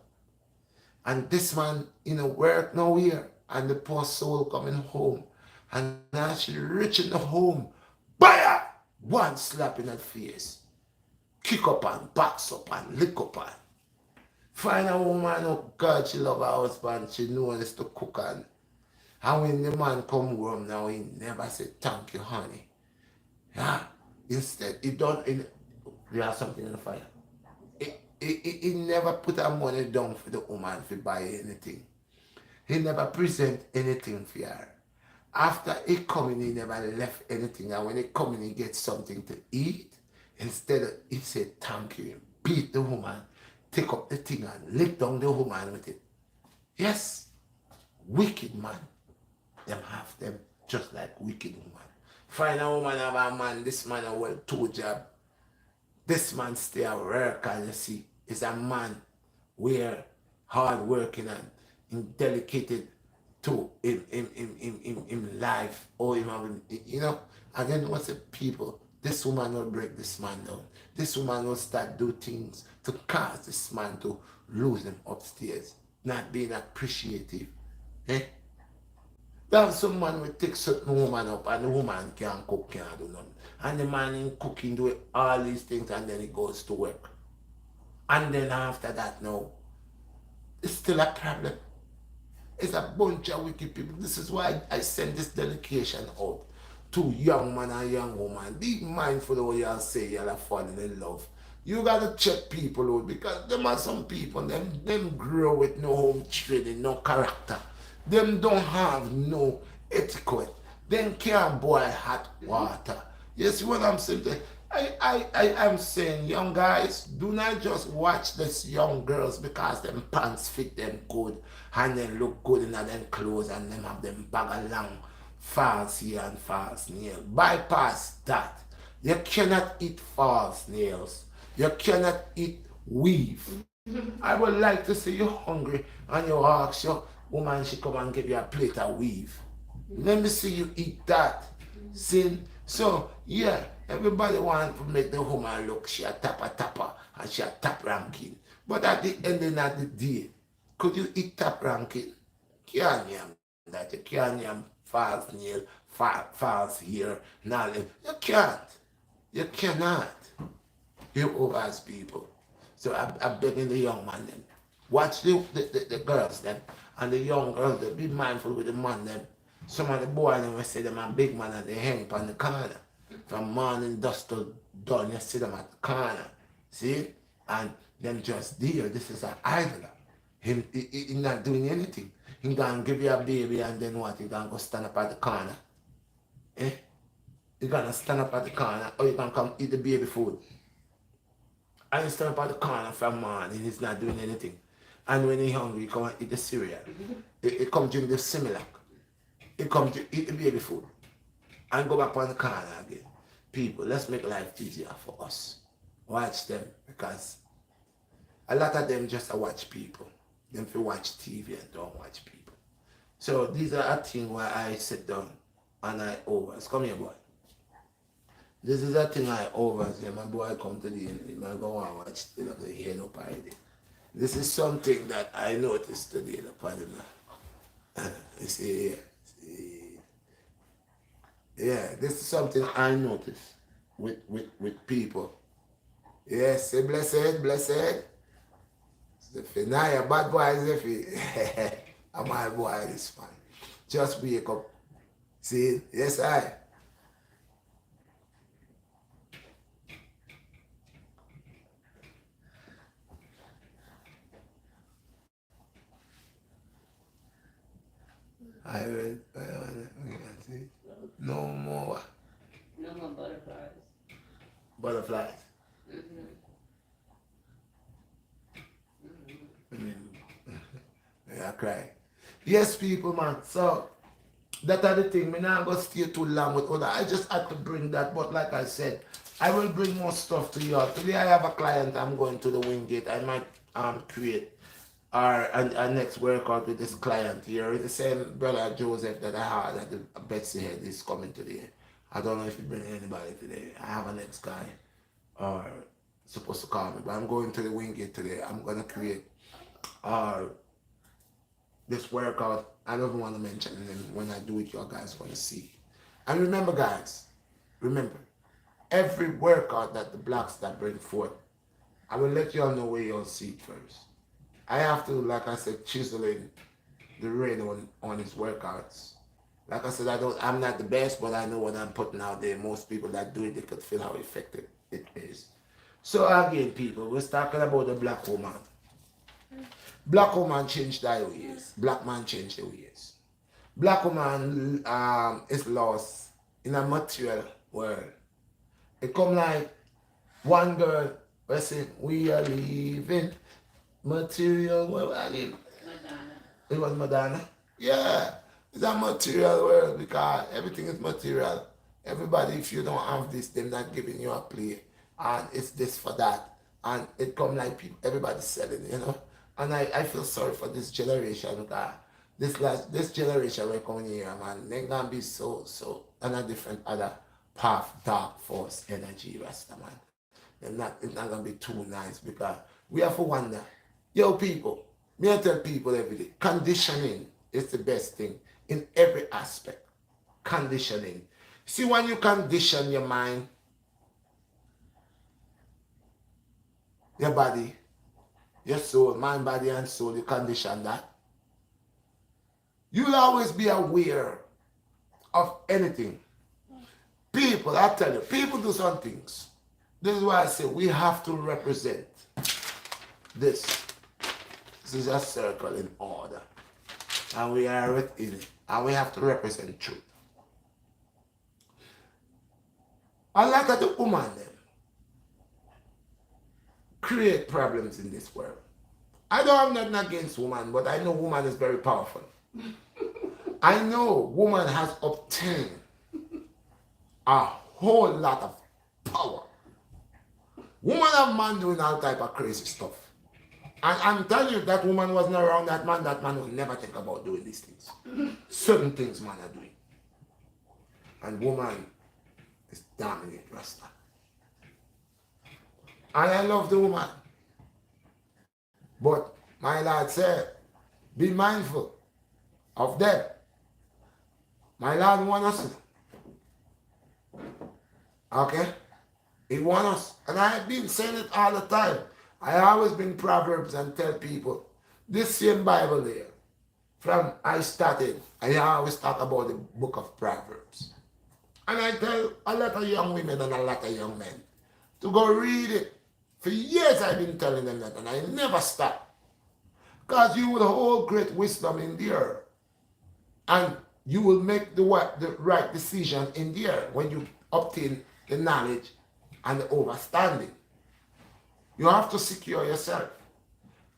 And this man in a work nowhere, and the poor soul coming home. And now she rich in the home. Baya! One slap in her face. Kick up and box up and lick up and find a woman, oh God, she love her husband, she knows to cook and when the man come home now, he never say thank you, honey. Yeah. Instead, he don't, you have something in the fire. He never put her money down for the woman to buy anything. He never present anything for her. After he come in, he never left anything. And when he come in, he gets something to eat. Instead of, he said, thank you. Beat the woman, take up the thing and lick down the woman with it. Yes, wicked man. Them have them just like wicked woman. Find a woman have a man, this man a well two job. This man stay at work and you see, is a man where hard working and dedicated to in life or him having, you know, and then what's the people, this woman will break this man down. This woman will start do things to cause this man to lose him upstairs, not being appreciative. Eh? That some man will take certain woman up and the woman can't cook, can't do nothing. And the man in cooking do all these things and then he goes to work. And then after that now, it's still a problem. It's a bunch of wicked people. This is why I send this dedication out to young man and young woman. Be mindful of what y'all say y'all are falling in love. You gotta check people out because them are some people, them grow with no home training, no character. Them don't have no etiquette. Them can't boil hot water. You see what I'm saying? I'm saying, young guys, do not just watch these young girls because them pants fit them good and they look good in them clothes and them have them bag along false here and false nail. Bypass that. You cannot eat false nails. You cannot eat weave. I would like to see you hungry and you ask your woman she come and give you a plate of weave. Let me see you eat that. See? So, yeah, everybody wants to make the woman look she a tapper and she a top ranking. But at the ending of the day, could you eat top ranking? Can't yam that. You can't yam false nail, false hair, knowledge. You can't. You cannot. You overs people. So I'm begging the young man them. Watch the girls them and the young girls them. Be mindful with the man them. Some of the boys them say them are big man and they hang on the corner. From morning dusk till dawn, you see them at the corner. See? And them just there. This is an idler. He not doing anything. He gonna give you a baby and then what? He gonna go stand up at the corner. Eh? He gonna stand up at the corner or you gonna come eat the baby food. And he stand up at the corner from morning, he's not doing anything. And when he's hungry, he come and eat the cereal. He come drink the Similac. He come to eat the baby food. And go back on the corner again. People, let's make life easier for us. Watch them because a lot of them just watch people. Them to watch TV and don't watch people. So these are a thing where I sit down and I overs. Come here, boy. This is a thing I oversee. My boy come to the end. I go and watch the head up already. This is something that I noticed today upon him. You see here. Yeah, this is something I noticed with people. Yes, say blessed. Now a bad boy is if I'm my boy is fine. Just wake up. See, yes I. I will see. No more. No more butterflies. Butterflies. Yeah, I cry. Yes, people, man. So that are the thing. Me not gonna stay too long with other. I just had to bring that, but like I said, I will bring more stuff to y'all. Today I have a client. I'm going to the Wingate. I might create our next workout with this client here. It's the same brother Joseph that I had at the Betsy Head is coming today. I don't know if he bring anybody today. I have an ex guy or supposed to call me, but I'm going to the Wingate today. I'm gonna create this workout. I don't want to mention them. When I do it, you guys gonna see. And remember, guys, remember, every workout that the BlackStar bring forth, I will let y'all know where you'll see it first. I have to, like I said, chiseling the rain on his workouts. Like I said, I'm not the best, but I know what I'm putting out there. Most people that do it, they could feel how effective it is. So again, people, we're talking about the black woman. Black woman changed their ways. Black man changed their ways. Black woman is lost in a material world. It come like one girl will say, we are living material world. I mean, Madonna. it was Madonna. Yeah, it's a material world because everything is material. Everybody, if you don't have this, they're not giving you a play. And it's this for that. And it come like people, everybody's selling, you know. And I feel sorry for this generation because this generation we're coming here, man, they're gonna be so on a different other path, dark force energy, Rasta man. It's not gonna be too nice because we have to wonder. Yo, people, me I tell people every day, conditioning is the best thing in every aspect. Conditioning. See, when you condition your mind, your body, your soul, mind, body, and soul, you condition that. You'll always be aware of anything. People, I tell you, people do some things. This is why I say we have to represent this. This is a circle in order. And we are within it. And we have to represent truth. A lot of the women them create problems in this world. I don't have nothing against woman, but I know woman is very powerful. I know woman has obtained a whole lot of power. Woman have man doing all type of crazy stuff. And I'm telling you, if that woman wasn't around that man would never think about doing these things. Certain things man are doing. And woman is dominant, Rasta. And I love the woman. But my Lord said, be mindful of them. My Lord wants us. Okay? He wants us. And I've been saying it all the time. I always bring Proverbs and tell people, this same Bible there, from I started, I always talk about the book of Proverbs. And I tell a lot of young women and a lot of young men to go read it. For years I've been telling them that, and I never stop. Because you will hold great wisdom in there. And you will make the right decision in there when you obtain the knowledge and the understanding. You have to secure yourself.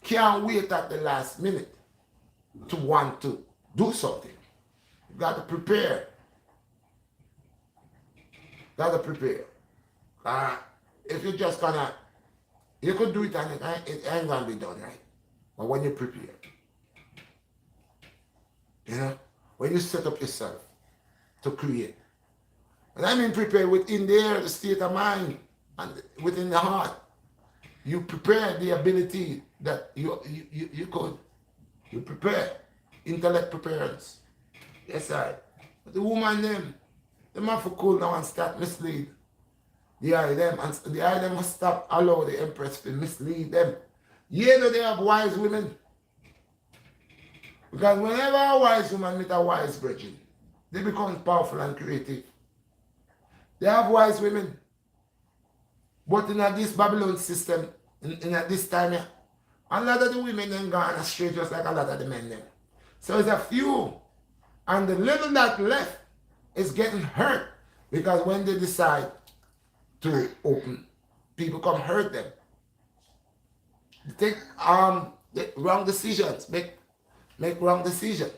Can't wait at the last minute to want to do something. You got to prepare. Got to prepare. If you're just gonna, you could do it and it ain't gonna be done right. But when you prepare, you know, when you set up yourself to create, and I mean prepare within there, the state of mind, and within the heart. You prepare the ability that you could. You prepare. Intellect preparedness. Yes, sir. But the woman them have to cool down and start mislead. The eye them and the eye them must stop allow the empress to mislead them. You know they have wise women. Because whenever a wise woman meet a wise virgin, they become powerful and creative. They have wise women. But in this Babylon system, in this time, yeah, a lot of the women then gone astray just like a lot of the men then. So it's a few. And the little that left is getting hurt. Because when they decide to open, people come hurt them. They take wrong decisions, make wrong decisions.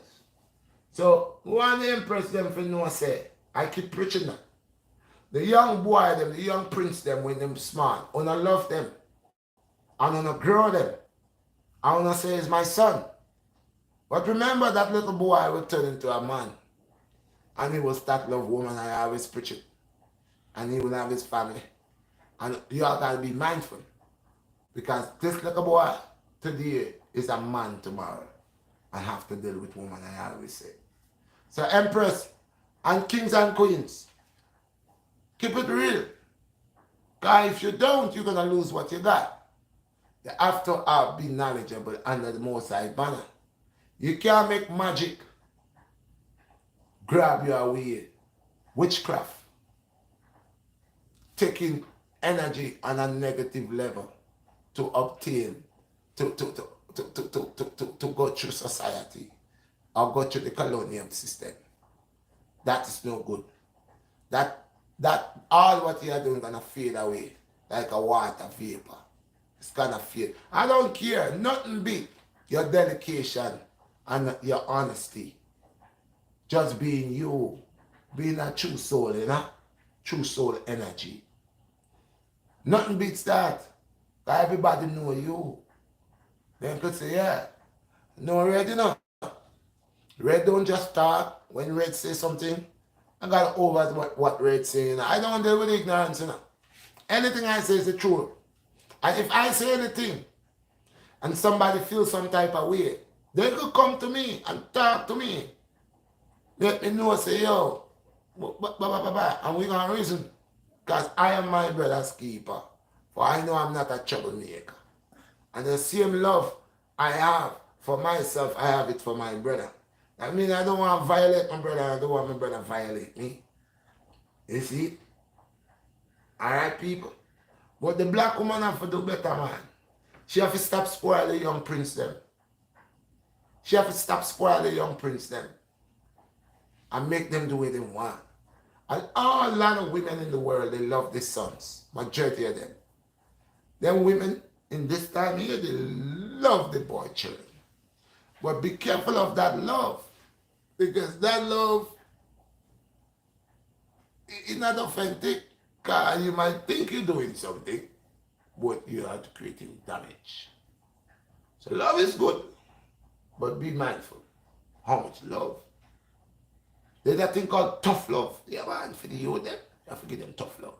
So one impress them for no say. I keep preaching that. The young boy them, the young prince them when them smart, I wanna love them. I wanna grow them. I wanna say it's my son. But remember that little boy will turn into a man. And he will start love woman, I always preach it. And he will have his family. And you all gotta be mindful. Because this little boy today is a man tomorrow. And have to deal with woman, I always say. So empress and kings and queens, keep it real. Because if you don't, you're gonna lose what you got. You have to be knowledgeable under the Most High banner. You can't make magic grab you away. Witchcraft. Taking energy on a negative level to obtain, to go through society. or go through the colonial system. That is no good. That all what you are doing gonna fade away like a water vapor. It's gonna fade. I don't care. Nothing beat your dedication and your honesty. Just being you. Being a true soul, you know? True soul energy. Nothing beats that. Everybody know you. Then could say, yeah. No Red, you know. Red don't just talk. When Red say something, I got over what Red say. You know? I don't deal with ignorance, you know. Anything I say is the truth. And if I say anything and somebody feels some type of way, they could come to me and talk to me. Let me know, say, yo, and we're going to reason. Because I am my brother's keeper. For I know I'm not a troublemaker. And the same love I have for myself, I have it for my brother. That means I don't want to violate my brother. I don't want my brother to violate me. You see? Alright, people? But the black woman have to do better, man. She have to stop spoiling the young prince them. She have to stop spoiling the young prince them. And make them do what they want. And a lot of women in the world, they love their sons. Majority of them. Them women in this time here, they love the boy children. But be careful of that love. Because that love is not authentic. Because you might think you're doing something, but you are creating damage. So love is good. But be mindful how much love. There's a thing called tough love. Yeah, man, for the youth, them. You have to give them tough love.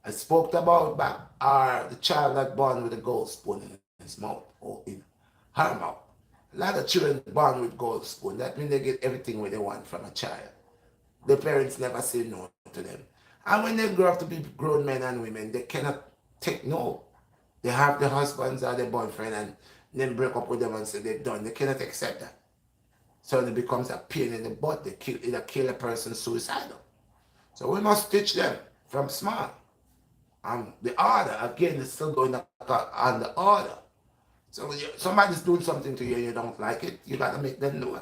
I spoke about back the child that born with a gold spoon in his mouth or in her mouth. A lot of children born with gold spoon. That means they get everything what they want from a child. The parents never say no to them. And when they grow up to be grown men and women, they cannot take no. They have their husbands or their boyfriend and then break up with them and say they're done. They cannot accept that. So it becomes a pain in the butt. They either kill a person suicidal. So we must teach them from small. And the order, again, is still going on the order. So when somebody's doing something to you and you don't like it, you got to make them know.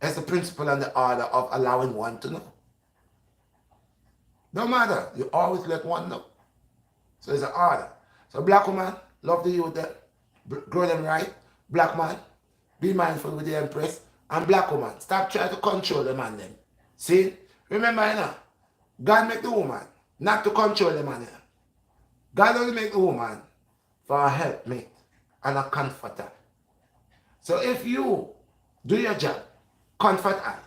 It's the principle and the order of allowing one to know. No matter, you always let one know. So it's an order. So black woman, love the youth, grow them right. Black man, be mindful with the empress. And black woman, stop trying to control the man them. See? Remember, you know, God make the woman, not to control the man. God only make the woman for a helpmate and a comforter. So if you do your job, comfort I.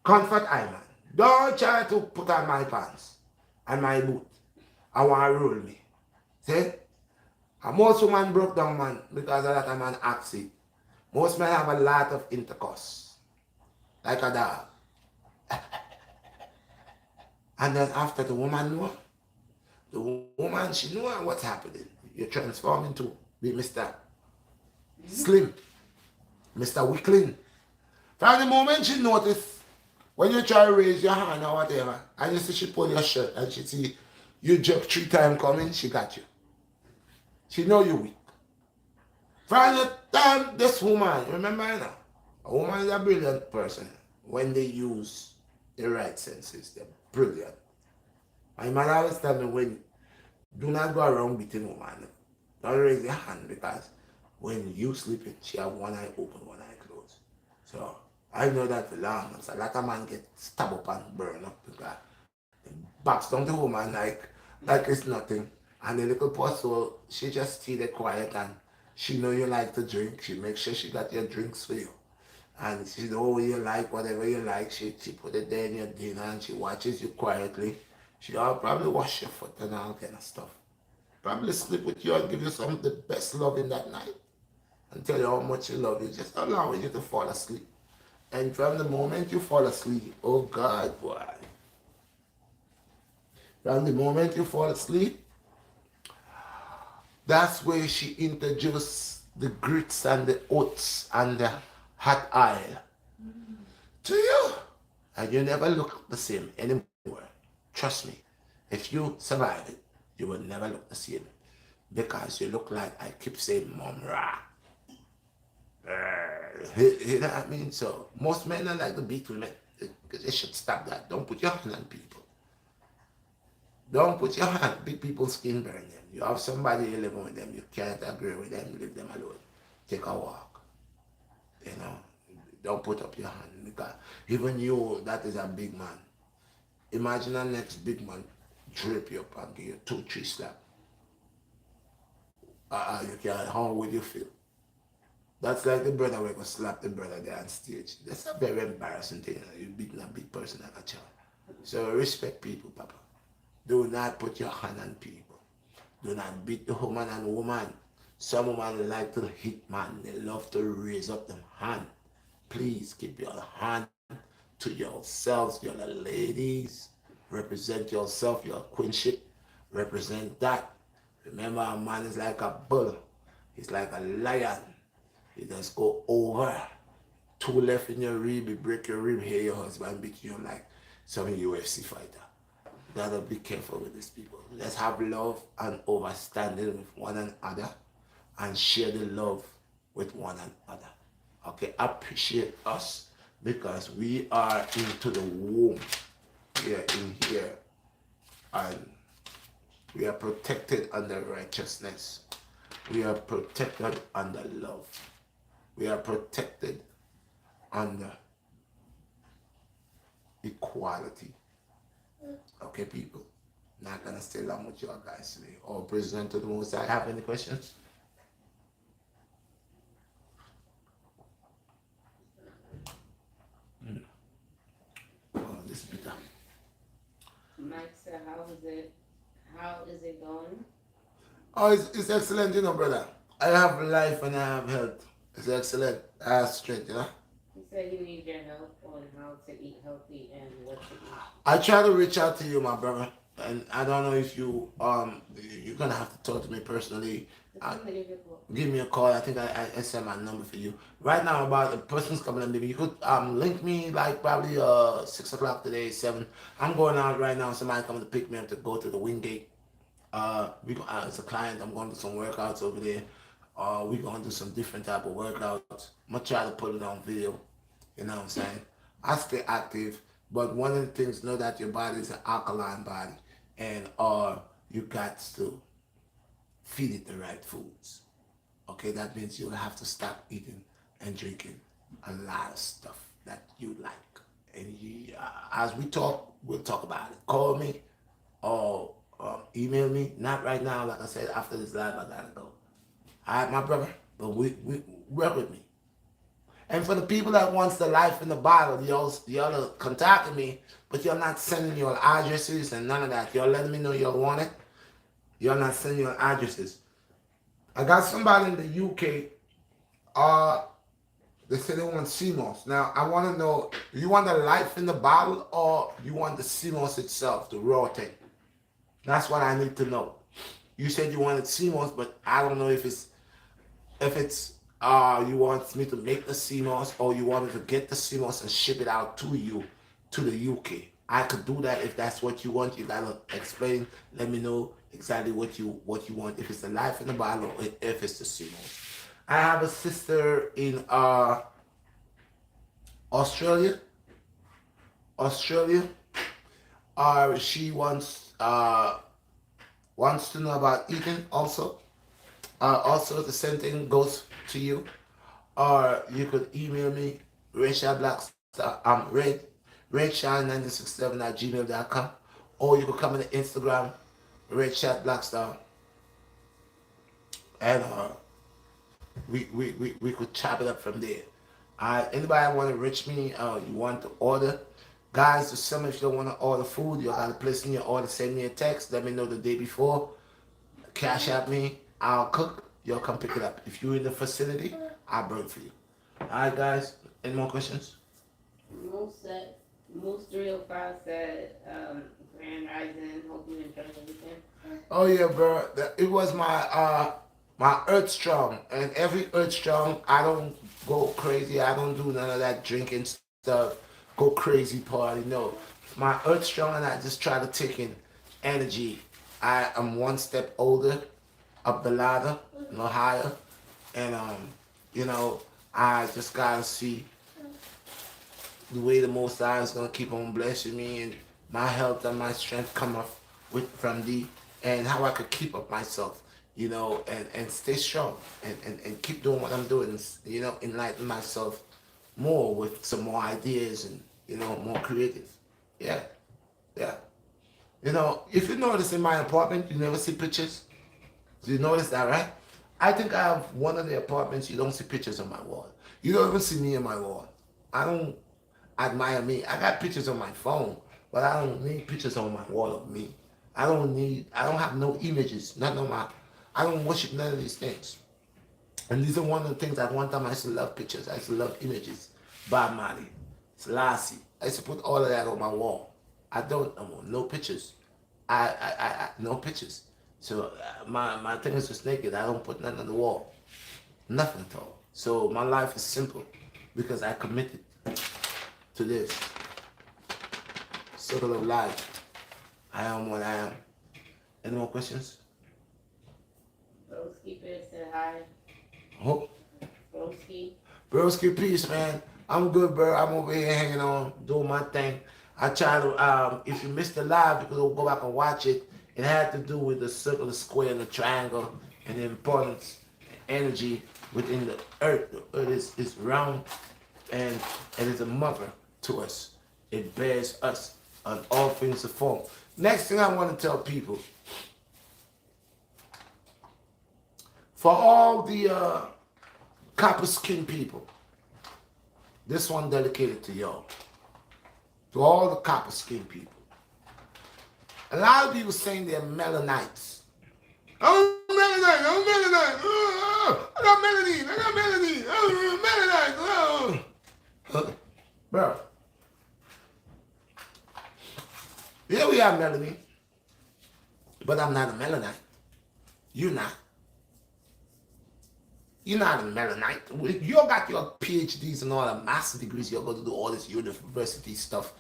Comfort I, man. Don't try to put on my pants and my boot. I want to rule me. See? And most women broke down, man, because a lot of man acts it. Most men have a lot of intercourse. Like a dog. And then after the woman know, the woman, she know what's happening. You transform into be Mr. Slim, Mr. Wickling. From the moment she notice, when you try to raise your hand or whatever, and you see she pull your shirt and she see you jerk 3 times coming, she got you. She know you weak. From the time this woman, remember you know, a woman is a brilliant person when they use the right senses. They're brilliant. My mother always tell me when do not go around beating woman. Don't raise your hand because when you sleeping, she have one eye open, one eye closed. So I know that for long. So a lot of man get stabbed up and burned up because they box down the woman like it's nothing. And the little poor soul, she just stay there quiet and she know you like to drink. She make sure she got your drinks for you. And she know what you like, whatever you like. She put it there in your dinner and she watches you quietly. She'll probably wash your foot and all kind of stuff. Probably sleep with you and give you some of the best love in that night. And tell you how much you love you. Just allowing you to fall asleep. And from the moment you fall asleep, oh God, boy. From the moment you fall asleep, that's where she introduced the grits and the oats and the hot oil to you. And you never look the same anymore. Trust me, if you survive it, you will never look the same. Because you look like, I keep saying, Mom Ra. You know what I mean? So most men don't like to beat women. They should stop that. Don't put your hand on people. Don't put your hand. Big people skin burn them. You have somebody you living with them. You can't agree with them. Leave them alone. Take a walk. You know. Don't put up your hand because even you, that is a big man. Imagine the next big man drape you up and give you 2, 3 slap. You can't. How would you feel? That's like the brother who go slap the brother there on stage. That's a very embarrassing thing. You beating a big person like a child. So respect people, Papa. Do not put your hand on people. Do not beat the woman and woman. Some women like to hit man. They love to raise up them hand. Please keep your hand to yourselves, your ladies. Represent yourself, your queenship. Represent that. Remember, a man is like a bull. He's like a lion. He just go over. 2 left in your rib, you break your rib, here your husband beat you like some UFC fighter. Gotta be careful with these people. Let's have love and understanding with one another and share the love with one another. Okay, appreciate us because we are into the womb. We are in here and we are protected under righteousness. We are protected under love. We are protected under equality. Okay, people. Not gonna stay long with you guys today. All present to the most. I have any questions? Oh, this is bitter. Mike said, how is it going? Oh, it's excellent, you know, brother. I have life and I have health. It's excellent. I have strength, you know. He said he needs your help on how to eat healthy and what to eat. I try to reach out to you, my brother, and I don't know if you're gonna have to talk to me personally. Give me a call. I think I sent my number for you right now. About the person's coming and maybe you could link me like probably 6 o'clock today, 7. I'm going out right now. Somebody coming to pick me up to go to the Wingate. As a client, I'm going to do some workouts over there. We're going to do some different type of workouts. I'm gonna try to put it on video. You know what I'm saying? I stay active, but one of the things, know that your body is an alkaline body, and you got to feed it the right foods. Okay, that means you'll have to stop eating and drinking a lot of stuff that you like. And as we talk, we'll talk about it. Call me or email me. Not right now, like I said. After this live, I gotta go. All right, my brother. But we work with me. And for the people that wants the life in the bottle, y'all are contacting me, but you're not sending your addresses and none of that. You're letting me know you want it. You're not sending your addresses. I got somebody in the UK. They say they want CMOS. Now I want to know: you want the life in the bottle or you want the CMOS itself, the raw thing? That's what I need to know. You said you wanted CMOS, but I don't know if it's you want me to make the CMOS or you wanted to get the CMOS and ship it out to you to the UK. I could do that if that's what you want. You gotta explain. Let me know exactly what you want. If it's the life in the bottle or if it's the CMOS. I have a sister in Australia. She wants to know about eating also. Also, the same thing goes to you. Or you could email me, Redshot BlackStar, Redshot967@gmail.com. Or you could come on the Instagram, Redshot BlackStar, and we could chop it up from there. Anybody want to reach me? You want to order? Guys, to some if you don't want to order food, you gotta place in your order, send me a text, let me know the day before. Cash at me, I'll cook, you'll come pick it up. If you're in the facility, I'll bring it for you. Alright guys, any more questions? Moose 305 said, Grand Rising, hope you enjoyed everything. Oh yeah, bro. It was my Earth Strong, and every Earth Strong, I don't go crazy. I don't do none of that drinking stuff. Go crazy party. No, my Earth Strong, and I just try to take in energy. I am one step older, up the ladder, no higher, and you know, I just gotta see the way the Most High is gonna keep on blessing me and my health and my strength come up with from thee, and how I could keep up myself, and stay strong and keep doing what I'm doing, enlighten myself more with some more ideas and more creative. Yeah, yeah. If you notice in my apartment, you never see pictures. Do you notice that, right? I think I have one of the apartments you don't see pictures on my wall. You don't even see me on my wall. I don't admire me. I got pictures on my phone, but I don't need pictures on my wall of me. I don't have no images, none of my, I don't worship none of these things. And these are one of the things at one time I used to love pictures. I used to love images. Bob Marley, Selassie. I used to put all of that on my wall. I don't, no pictures. No pictures. So my thing is just naked. I don't put nothing on the wall. Nothing at all. So my life is simple because I committed to this circle of life. I am what I am. Any more questions? Broski said hi. Oh. Broski, peace, man. I'm good, bro. I'm over here hanging on, doing my thing. I try to, if you missed the live, you can go back and watch it. It had to do with the circle, the square, and the triangle, and the importance, energy within the earth. The earth is round, and it is a mother to us. It bears us on all things to form. Next thing I want to tell people, for all the copper skin people, this one dedicated to y'all. To all the copper skin people. A lot of people saying they're melanites. I'm melanite. I got melanine. I'm melanite. Bro. Yeah, we have melanin. But I'm not a melanite. You're not. You're not a melanite. You got your PhDs and all the master degrees. You're going to do all this university stuff.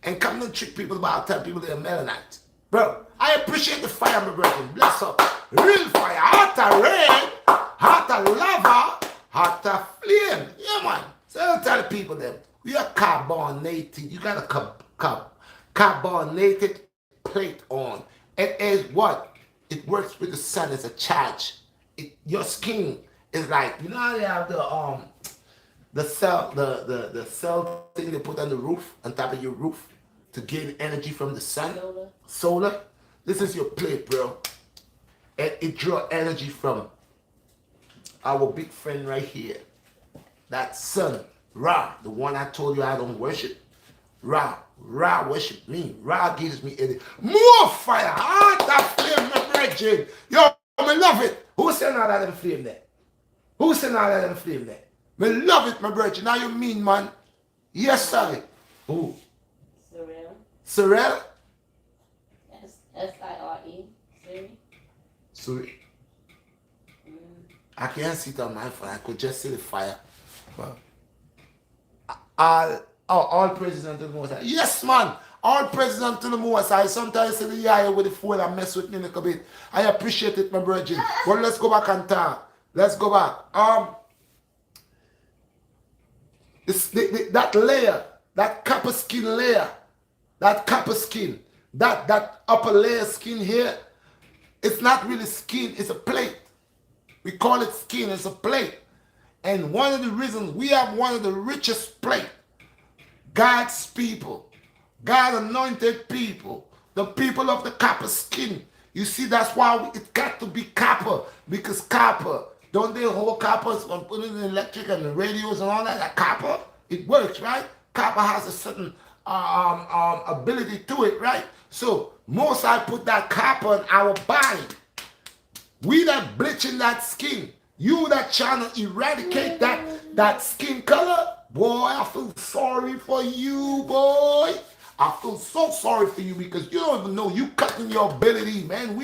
And come to trick people about telling people they're melanites. Bro, I appreciate the fire, my brother. Bless up. Real fire. Hotter rain, hotter lava, hotter flame. Yeah, man. So I tell the people them, we are carbonated. You got a carbonated plate on. It is what? It works with the sun as a charge. Your skin is like, you know how they have the cell thing they put on the roof, on top of your roof, to gain energy from the sun? Solar. This is your plate, bro. And it draw energy from our big friend right here. That sun, Ra, the one I told you I don't worship. Ra worship me. Ra gives me energy. More fire. That flame, my brethren. Yo, I love it. Who sent all that flame there? Who sent all that flame there? Me love it, my brethren. Now you mean, man? Yes, sir. Who? Sorrel? S-I-R-E. Sorry. I can't see it on my phone. I could just see the fire. But all praises unto the Most High. Yes, man. All praises unto the Most High. Sometimes I see the yaya with the phone and mess with me a little bit. I appreciate it, my brethren. But let's go back and talk. Let's go back. That layer, that copper skin layer, that copper skin, that upper layer skin here, it's not really skin, it's a plate. We call it skin, it's a plate. And one of the reasons we have one of the richest plate, God's people, God anointed people, the people of the copper skin. You see, that's why it got to be copper, because copper, don't they hold coppers and put it in electric and the radios and all that? That copper, it works, right? Copper has a certain ability to it, right? So most I put that copper in our body. We that bleaching that skin, you that trying to eradicate that skin color, boy, I feel sorry for you, boy. I feel so sorry for you because you don't even know you cutting your ability, man.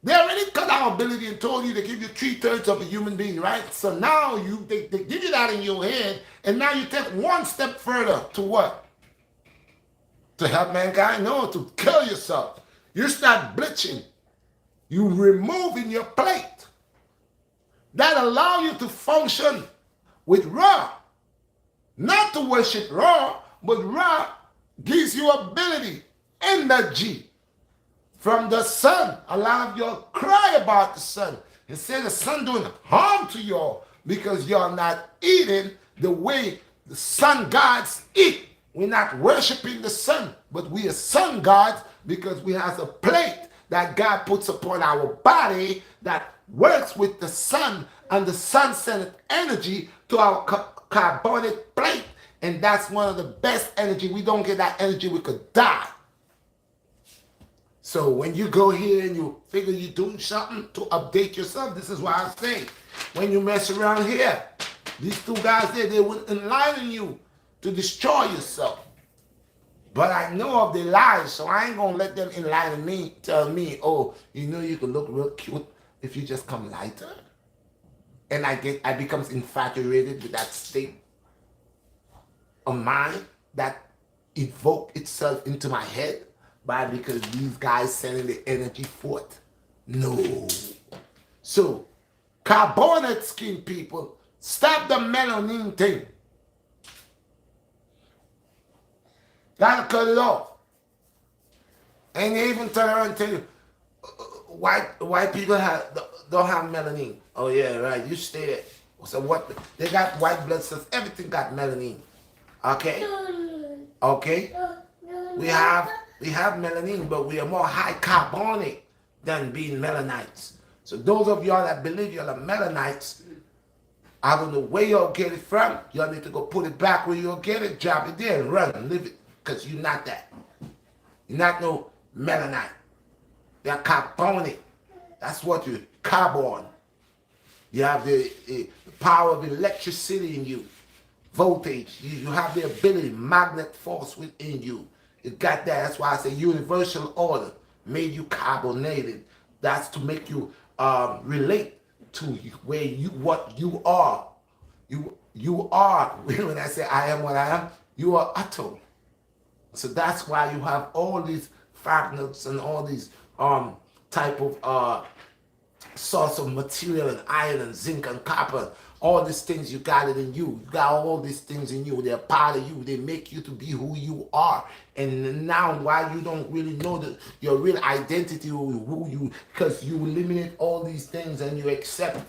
They already cut our ability and told you to give you 3/3 of a human being, right? So now they give you that in your head, and now you take one step further to what? To help mankind? No, to kill yourself. You start bleaching. You removing your plate. That allow you to function with Ra. Not to worship Ra, but Ra gives you ability, energy from the sun. A lot of y'all cry about the sun and say the sun doing harm to y'all because y'all not eating the way the sun gods eat. We're not worshiping the sun, but we are sun gods because we have a plate that God puts upon our body that works with the sun, and the sun sends energy to our carbonic plate, and that's one of the best energy. We don't get that energy, we could die. So when you go here and you figure you're doing something to update yourself, this is why I say, when you mess around here, these two guys there, they will enlighten you to destroy yourself. But I know of their lies, so I ain't gonna let them enlighten me, tell me, oh, you know you can look real cute if you just come lighter. And I becomes infatuated with that state of mind that evoke itself into my head because these guys sending the energy forth. No. So, carbonate skin people, stop the melanin thing. Gotta cut it off. And they even turn around and tell you, white people don't have melanin. Oh yeah, right. You stay there. So what? They got white blood cells. Everything got melanin. Okay. Okay. We have melanin, but we are more high carbonic than being melanites. So those of y'all that believe y'all are melanites, I don't know where y'all get it from. Y'all need to go put it back where you'll get it, drop it there, and run and live it. Because you're not that. You're not no melanite. They're carbonic. That's what you're, carbon. You have the power of electricity in you. Voltage. You have the ability, magnet force within you. You got that. That's why I say universal order made you carbonated. That's to make you relate to where what you are. You are, when I say I am what I am, you are atom. So that's why you have all these fragments and all these type of source of material and iron and zinc and copper. All these things, you got it in you. You got all these things in you. They're part of you. They make you to be who you are. And now, why you don't really know your real identity, who you, because you eliminate all these things and you accept.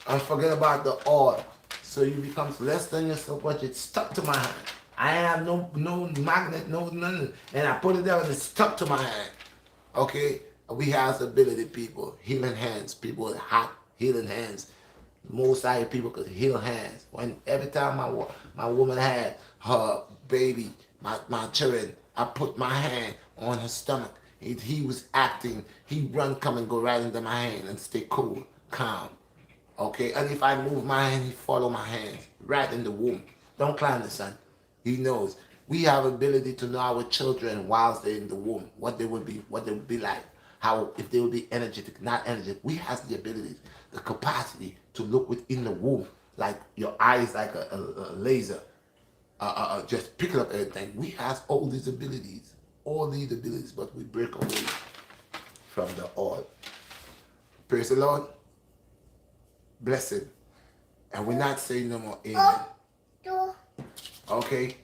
And forget about the all. So you become less than yourself, but it's stuck to my hand. I have no magnet, no nothing. And I put it there and it's stuck to my hand. Okay? We have the ability, people, healing hands, people with hot healing hands. Most high people could heal hands. When every time my woman had her baby, my children, I put my hand on her stomach. He was acting, he run, come and go right into my hand and stay cool, calm. Okay, and if I move my hand, he follow my hand right in the womb. Don't climb the sun. He knows. We have ability to know our children whilst they're in the womb, what they would be like, how if they would be energetic, not energetic. We have the ability, the capacity to look within the womb, like your eyes, like a laser, just picking up everything. We have all these abilities, but we break away from the all. Praise the Lord. Blessed. And we're not saying no more amen. Okay?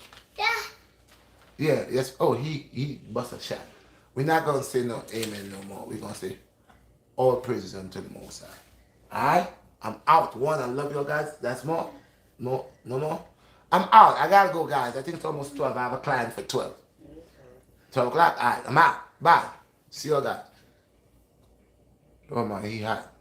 Yeah, yes. Oh, he bust a shot. We're not going to say no amen no more. We're going to say all praises unto the Most High. Alright? I'm out. One, I love you guys. That's more. No more. I'm out. I got to go, guys. I think it's almost 12. I have a client for 12. 12 o'clock? Alright, I'm out. Bye. See you guys. Oh, my, he hot.